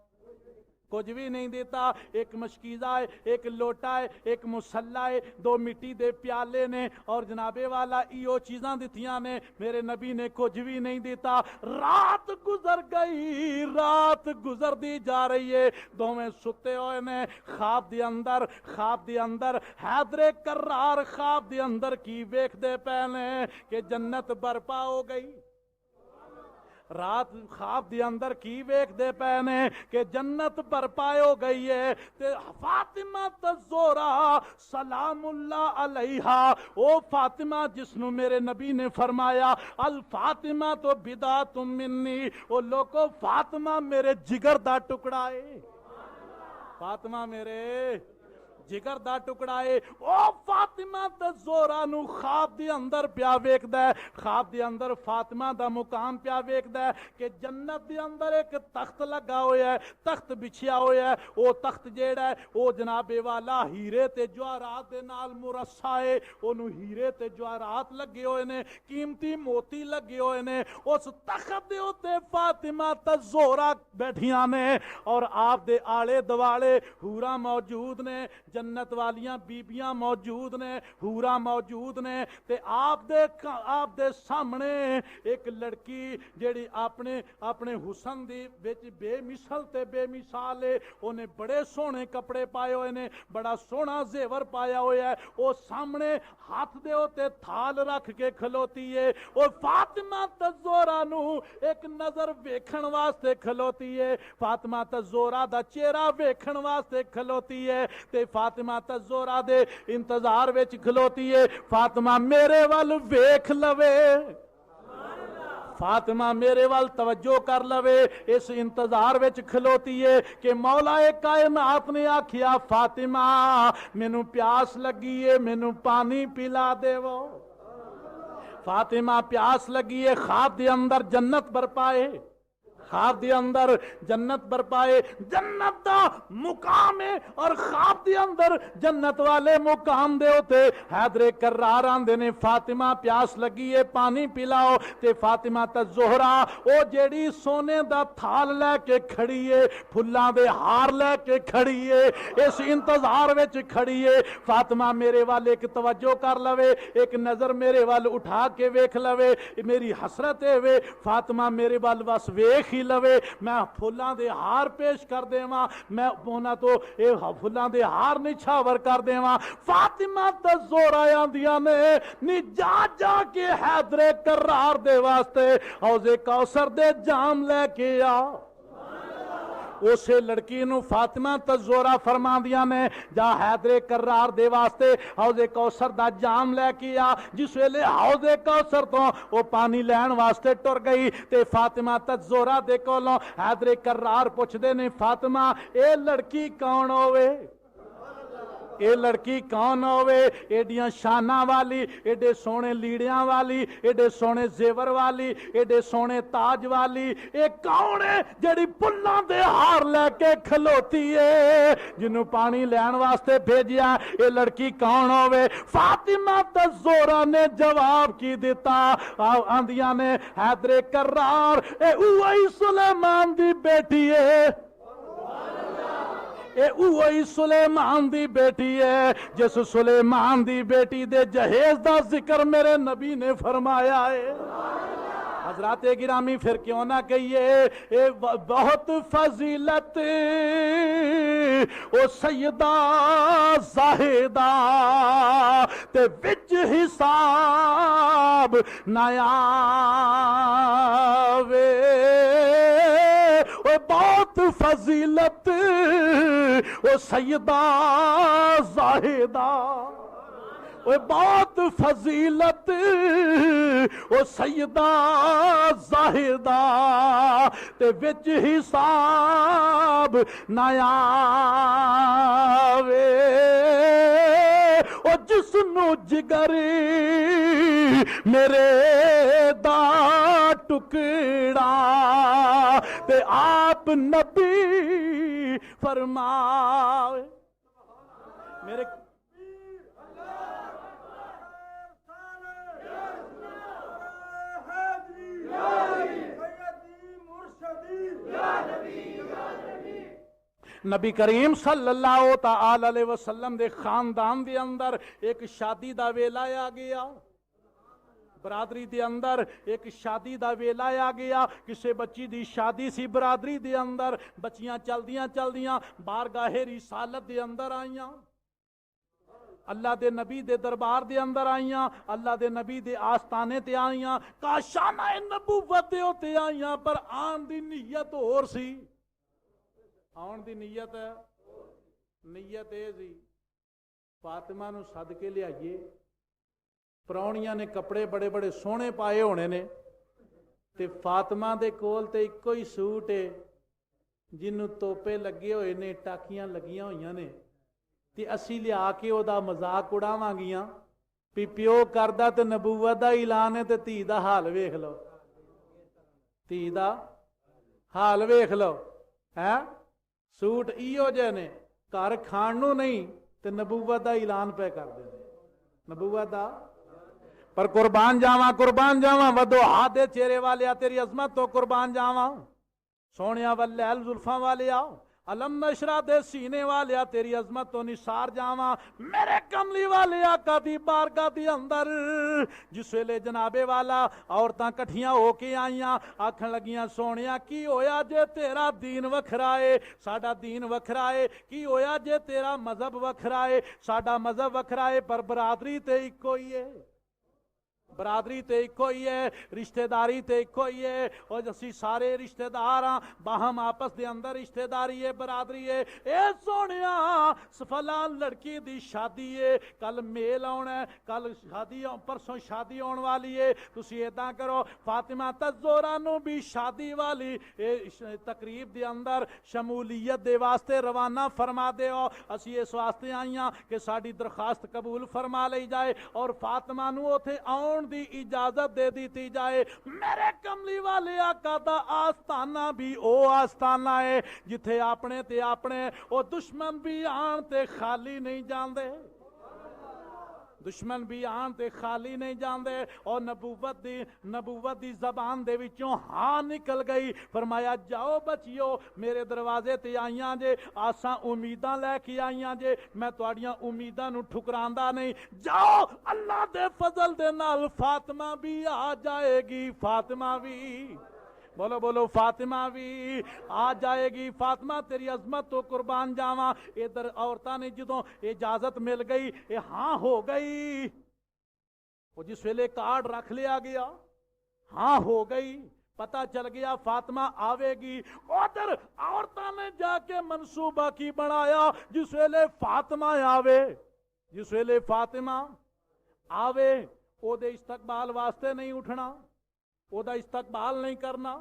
کچھ بھی نہیں دیتا ایک مشکیزہ ہے ایک لوٹا ہے ایک مسلح ہے دو مٹی دے پیالے نے اور جنابے والا ایو چیزاں دیتیاں نے میرے نبی نے کچھ بھی نہیں دیتا رات گزر گئی رات گزر دی جا رہی ہے دوویں ستے ہوئے نے خواب دی اندر حیدر کرار خواب دی اندر کی ویکھ دے پہنے کہ جنت برپا ہو گئی رات خواب دی اندر کی ویکھ دے پہنے کہ جنت برپا ہو گئی ہے تے فاطمہ الزہرا سلام اللہ علیہا او فاطمہ جس نو میرے نبی نے فرمایا الفاطمہ تو بدعۃ منی او لوگو فاطمہ میرے جگر دا ٹکڑا ہے فاطمہ میرے جگر دا ٹکڑا ہے او فاطمہ الزہرا نو خواب دی اندر پیا ویکھدا ہے خواب دی اندر فاطمہ دا مقام پیا ویکھدا ہے کہ جنت دی اندر ایک تخت لگا ہویا ہے تخت بچھیا ہویا ہے او تخت جیڑا ہے او جناب والا ہیرے تے جواہرات دے نال مرصع ہے اونوں ہیرے تے جواہرات لگے ہوئے نے قیمتی موتی لگے ہوئے نے اس تخت دے اوتے فاطمہ الزہرا بیٹھیاں نے اور آپ دے آلے دوالے حوراں موجود نے جنت والیاں بیبیاں موجود نے حورا موجود نے تے آپ دے سامنے ایک لڑکی جیڑی اپنے حسن دی وچ بے مثل تے بے مثال ہے انہیں بڑے سونے کپڑے پائے ہوئے نے بڑا سونا زیور پایا ہوا ہے وہ سامنے ہاتھ دے ہوتے تھال رکھ کے کھلوتی ہے اور فاطمہ الزہرا نو ایک نظر ویکھن واسطے کھلوتی ہے فاطمہ الزہرا دا چہرہ ویکھن واسطے کھلوتی ہے تے فاطمہ الزہرا دے انتظار وچ کھلوتی ہے فاطمہ میرے ول ویکھ لوے فاطمہ میرے وال توجہ کر لوے اس انتظار وچ کھلوتی ہے کہ مولا کائنات نے آکھیا فاطمہ مینوں پیاس لگی ہے مینوں پانی پلا دیو فاطمہ پیاس لگی ہے خواب دے اندر جنت برپائے خواب دے اندر جنت برپائے جنت دا مقام ہے اور خواب دے اندر جنت والے مقام دے ہوتے حیدر کرار آندے نے فاطمہ پیاس لگی ہے پانی پلاؤ تے فاطمہ الزہرا او جیڑی سونے دا تھال لے کے کھڑی ہے پھلاں دے ہار لے کے کھڑی ہے اس انتظار وچ کھڑی ہے فاطمہ میرے وال ایک توجہ کر لوے ایک نظر میرے وال اٹھا کے ویکھ لوے میری حسرت ہے وے فاطمہ میرے وال بس ویکھ آکھی لوے میں پھلاں دے ہار پیش کر دیواں میں انہاں تو اے پھلاں دے ہار نچھاور کر دیواں فاطمہ تے زہرا آندیاں نے نی جا جا کے حیدر کرار دے واسطے حوض کوثر دے جام لے کے آ اسے لڑکی نو فاطمہ تزورا فرما دیا نے جا حیدر کرار دے واسطے حوض کوثر دا جام لے کے آ جس ویلے حوض کوثر تو وہ پانی لین واسطے ٹر گئی تے فاطمہ تزورا دے کولوں حیدر کرار پوچھ دے نے فاطمہ اے لڑکی کون ہوئے اے لڑکی کون ہوئے ایڈیاں شانہ والی ایڈے سونے لیڑیاں والی ایڈے سونے زیور والی ایڈے سونے تاج والی اے کون ہے جڑی پلاں دے ہار لے کے کھلوتی ہے جنہوں پانی لین واسطے بھیجیا اے لڑکی کون ہوئے فاطمہ تزورا نے جواب کی دیتا آندیاں نے حیدر کرار اے اوہی سلیمان دی بیٹی ہے اے اوہی سلیمان دی بیٹی ہے جس سلیمان دی بیٹی دے جہیز دا ذکر میرے نبی نے فرمایا ہے حضرات گرامی پھر کیوں نہ کہیے اے بہت فضیلت او سیدہ زاہدہ تے وچ حساب نیا وے بہت فضیلت او سیدہ زاہدہ بہت فضیلت او سیدہ زاہدہ تے وچ حساب نیا وے او جس نو جگر میرے دا ٹکڑا تے آپ نبی فرمائے میرے نبی کریم صلی اللہ تعالی علیہ وسلم دے خاندان دے اندر ایک شادی دا ویلا آ گیا برادری دے اندر ایک شادی دا ویلا آ گیا کسے بچی دی شادی سی برادری دے اندر بچیاں چلدیاں بارگاہ رسالت دے اندر آئیاں اللہ دے نبی دے دربار دے اندر آئیاں اللہ دے نبی دے آستانے تے آئیاں کاشانہ نبوت دے ہوتے آئیاں پر آن دی نیت اور سی آن دی نیت سی فاطمہ نو سد کے لے آئیے پراؤنیاں نے کپڑے بڑے بڑے سونے پائے ہونے نے تے فاطمہ دے کول تے ایک کوئی سوٹ ہے جنوں توپے لگے ہوئے نے ٹاکیاں لگیاں ہوئیاں نے تے اسی لیا کے او دا مذاق اڑاواں گیاں پی پیو کردہ تے نبوت دا اعلان ہے تے تھی دا حال ویکھ لو تھی دا حال ویکھ لو سوٹ ایو جے نے گھر کھان نو نہیں تے نبوت دا اعلان پہ کر دے نبوت دا پر قربان جاواں ودو ہادے چہرے والے تیری عظمت تو قربان جاواں سونیا واللیل زلفاں والے آؤ علم نشرہ دے سینے والے تیری عظمت تو نثار جاواں میرے کملی والے آقا دی بارگاہ دی اندر جس ویلے جنابے والا عورتاں کٹھیاں ہو کے آئیاں آکھن لگیاں سونیا کی ہویا جے تیرا دین وکھرائے ساڈا دین وکھرائے کی ہویا جے تیرا مذہب وکھرائے ساڈا مذہب وکھرائے پر برادری تے ایک کوئی ہے برادری تے ایک ہوئی ہے رشتہ داری تے ایک ہوئی ہے اور اسی سارے رشتہ دار ہاں باہم آپس دے اندر رشتہ داری ہے برادری ہے اے سونیا فلان لڑکی دی شادی ہے کل میل آنا ہے کل شادی پرسوں شادی آن والی ہے تسی ایداں کرو فاطمہ تزورا نو بھی شادی والی تقریب دے اندر شمولیت دے واسطے روانہ فرما دے ہو اسی اس واسطے آئیاں کہ ساڈی درخواست قبول فرما لئی جائے اور فاطمہ نو اوتھے آن دی اجازت دے دیتی جائے میرے کملی والے آقا دا آستانہ بھی او آستانہ ہے جتھے اپنے تے اپنے او دشمن بھی آن تے خالی نہیں جان دے دشمن بھی آن تے خالی نہیں جان دے اور نبوت دی زبان دے وچوں ہاں نکل گئی فرمایا جاؤ بچیو میرے دروازے تے آئیاں جے آساں امیداں لے کے آئیاں جے میں تواڈیاں امیداں نو ٹھکراندا نہیں جاؤ اللہ دے فضل دے نال فاطمہ بھی آ جائے گی فاطمہ بھی بولو بولو فاطمہ بھی آ جائے گی. فاطمہ تیری عظمت تو قربان جاواں. ادھر عورتاں نے جدوں اجازت مل گئی ہاں ہو گئی, وہ جس ویلے کارڈ رکھ لیا گیا ہاں ہو گئی, پتہ چل گیا فاطمہ آوے گی. ادھر عورتاں نے جا کے منصوبہ کی بنایا جس ویلے فاطمہ آوے, جس ویلے فاطمہ آوے او دے استقبال واسطے نہیں اٹھنا, او دا استقبال نہیں کرنا,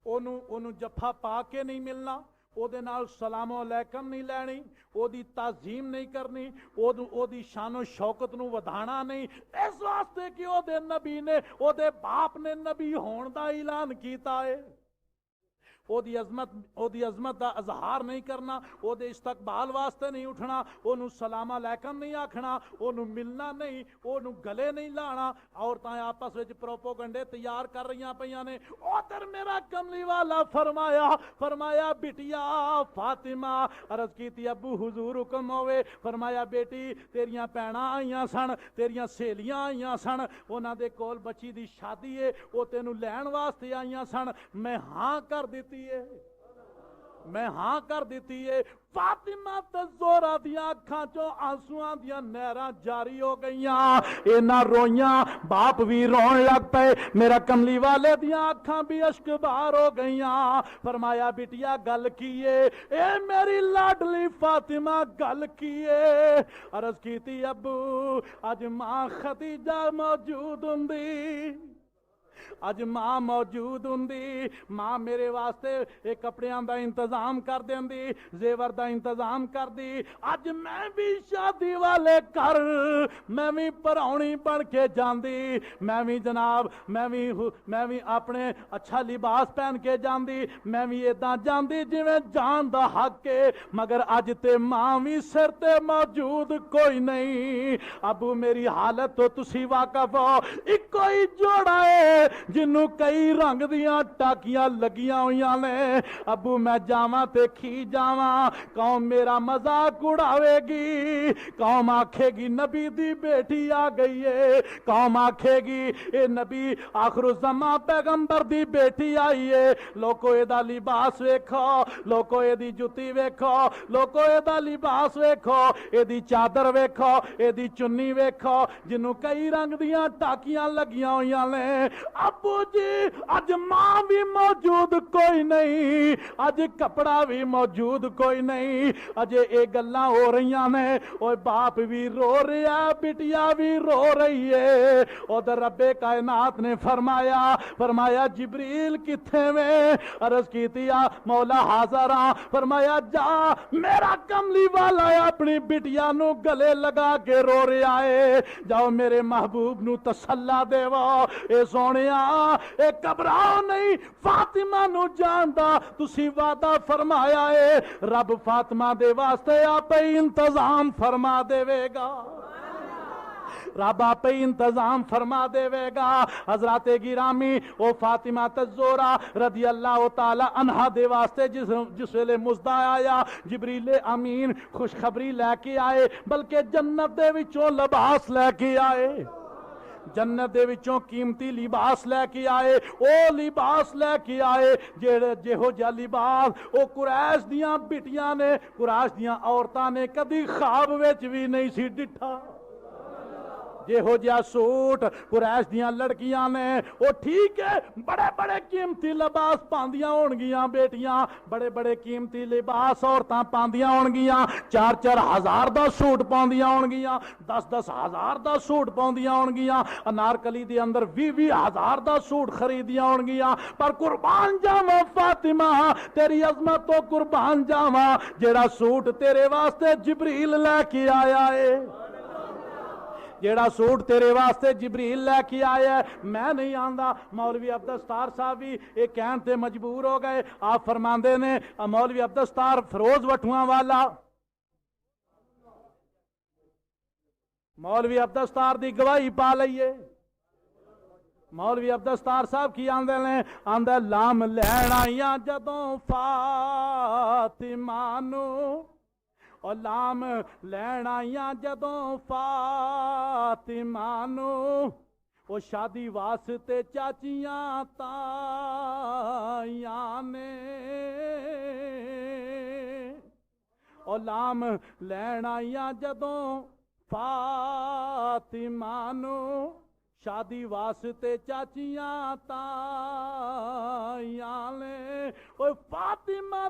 اونوں جفا پا کے نہیں ملنا, او دے نال سلام علیکم نہیں لینی, او دی تعظیم نہیں کرنی, او دی شان و شوکت نو ودھانا نہیں, اس واسطے کہ او دے نبی نے, او دے باپ نے نبی ہون دا اعلان کیتا ہے. او دی عظمت دا اظہار نہیں کرنا, او دے استقبال واسطے نہیں اٹھنا, اونوں سلام علیکم نہیں آکھنا, اونوں ملنا نہیں, اونوں گلے نہیں لانا. عورتاں آپس وچ پروپوگنڈے تیار کر رہیاں پیاں نے. ادھر میرا کملی والا فرمایا بٹیا فاطمہ عرض کیتی ابو حضور حکم ہوئے. فرمایا بیٹی تیریاں پیڑاں آئیاں سن, تیریاں سہیلیاں آئیاں سن, انہاں دے کول بچی دی شادی ہے, او تینوں لین واسطے آئیاں سن, میں ہاں کر دیتی ہے, میں ہاں کر دیتی ہے. فاطمہ تے زہرا دیاں اکھاں چوں آنسواں دیاں نہراں جاری ہو گئیاں, اینا روئیاں باپ بھی رون لگ پئے, میرا کملی والے دیاں اکھاں بھی اشک بار ہو گئیاں. فرمایا بٹیا گل کیے, اے میری لاڈلی فاطمہ گل کیے. عرض کیتی ابو اج ماں خدیجہ موجود ہوندی, اج ماں موجود ہوندی, ماں میرے واسطے ایک کپڑیاں دا انتظام کر دیندی, زیور دا انتظام کر دی. اج میں بھی شادی والے کر میں بھی پراؤنی بن کے جاندی, میں بھی جناب میں بھی اپنے اچھا لباس پہن کے جاندی, میں بھی اداں جاندی جویں جان دا حق ہے. مگر اج تے ماں بھی سر تے موجود کوئی نہیں. ابو میری حالت تو تسی واقف ہو, ایک کوئی جوڑا ہے جنوں کئی رنگ دیاں ٹاکیاں لگیاں ہویاں نے. ابو میں جاواں تے کھی جاواں, قوم میرا مذاق اڑاوے گی, قوم آکھے گی نبی دی بیٹی آ گئی ہے, قوم آکھے گی اے نبی آخر الزمان پیغمبر دی بیٹی آئی ہے. لوکو اے دا لباس ویکھو, لوکو اے دی جُتی ویکھو, لوکو اے دا لباس ویکھو, اے دی چادر ویکھو, اے دی چنی ویکھو جنوں کئی رنگ دیاں ٹاکیاں لگیاں ہویاں نے. ابو جی اج ماں بھی موجود کوئی نہیں, اج کپڑا بھی موجود کوئی نہیں, اج اے گلاں ہو رہیاں نے. اوے باپ بھی رو رہا, بٹیا بھی رو رہی ہے. ادھر رب کائنات نے فرمایا جبریل کتھے میں؟ عرض کیتی مولا حاضر ہاں. فرمایا جا میرا کملی والا اپنی بٹیا نو گلے لگا کے رو رہا ہے, جاؤ میرے محبوب نو تسلا دیو. اے سونیا اے گھبراؤ نہیں, فاطمہ نو جاندا تسی وعدہ فرمایا ہے, رب فاطمہ دے واسطے آپ انتظام فرما دے گا, رب آپ انتظام فرما دے گا. حضرات گرامی او فاطمہ الزہرا رضی اللہ تعالی عنہا دے واسطے جس ویلے مزدہ آیا, جبریل امین خوشخبری لے کے آئے, بلکہ جنت دے وچوں لباس لے کے آئے, جنت دے وچوں قیمتی لباس لے کے آئے. او لباس لے کے آئے جہو جا لباس او قریش دیاں بٹیاں نے, قریش دیاں عورتاں نے کدی خواب وچ بھی نہیں سی ڈٹھا. جہو جا سوٹ قریش دیاں لڑکیاں نے, او ٹھیک ہے بڑے بڑے قیمتی لباس پاندیاں ہون گیاں بیٹیاں, بڑے بڑے قیمتی لباس عورتاں پاندیاں ہون گیاں, 4-4 ہزار دا سوٹ پاندیاں ہون گیاں, 10-10 ہزار دا سوٹ پاندیاں ہون گیاں, انارکلی دے اندر 20-20 ہزار دا سوٹ خریدیاں ہون گیاں. پر قربان جاواں فاطمہ تیری عظمت تو قربان جاواں, جیڑا سوٹ تیرے واسطے جبریل لے کے آیا ہے, جیڑا سوٹ تیرے واسطے جبریل لے کے آیا ہے, میں نہیں آندا. مولوی عبدالستار صاحب بھی ایک کہن تے مجبور ہو گئے. آپ فرماندے نے مولوی عبدالستار فروز وٹھواں والا, مولوی عبدالستار دی گواہی پا لئیے. مولوی عبدالستار صاحب کی آندے نے, آندے لام لین آئیاں جدوں فاطمہ نو, اور لام لین آئیاں جدوں فاطمہ نو, وہ شادی واسطے چاچیاں تائیاں نے او لام لین آئیاں جدوں فاطمہ نو شادی واسطے چاچیاں تائیاں نے او فاطمہ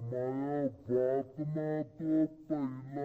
فرمایا فاطمہ تو پہلا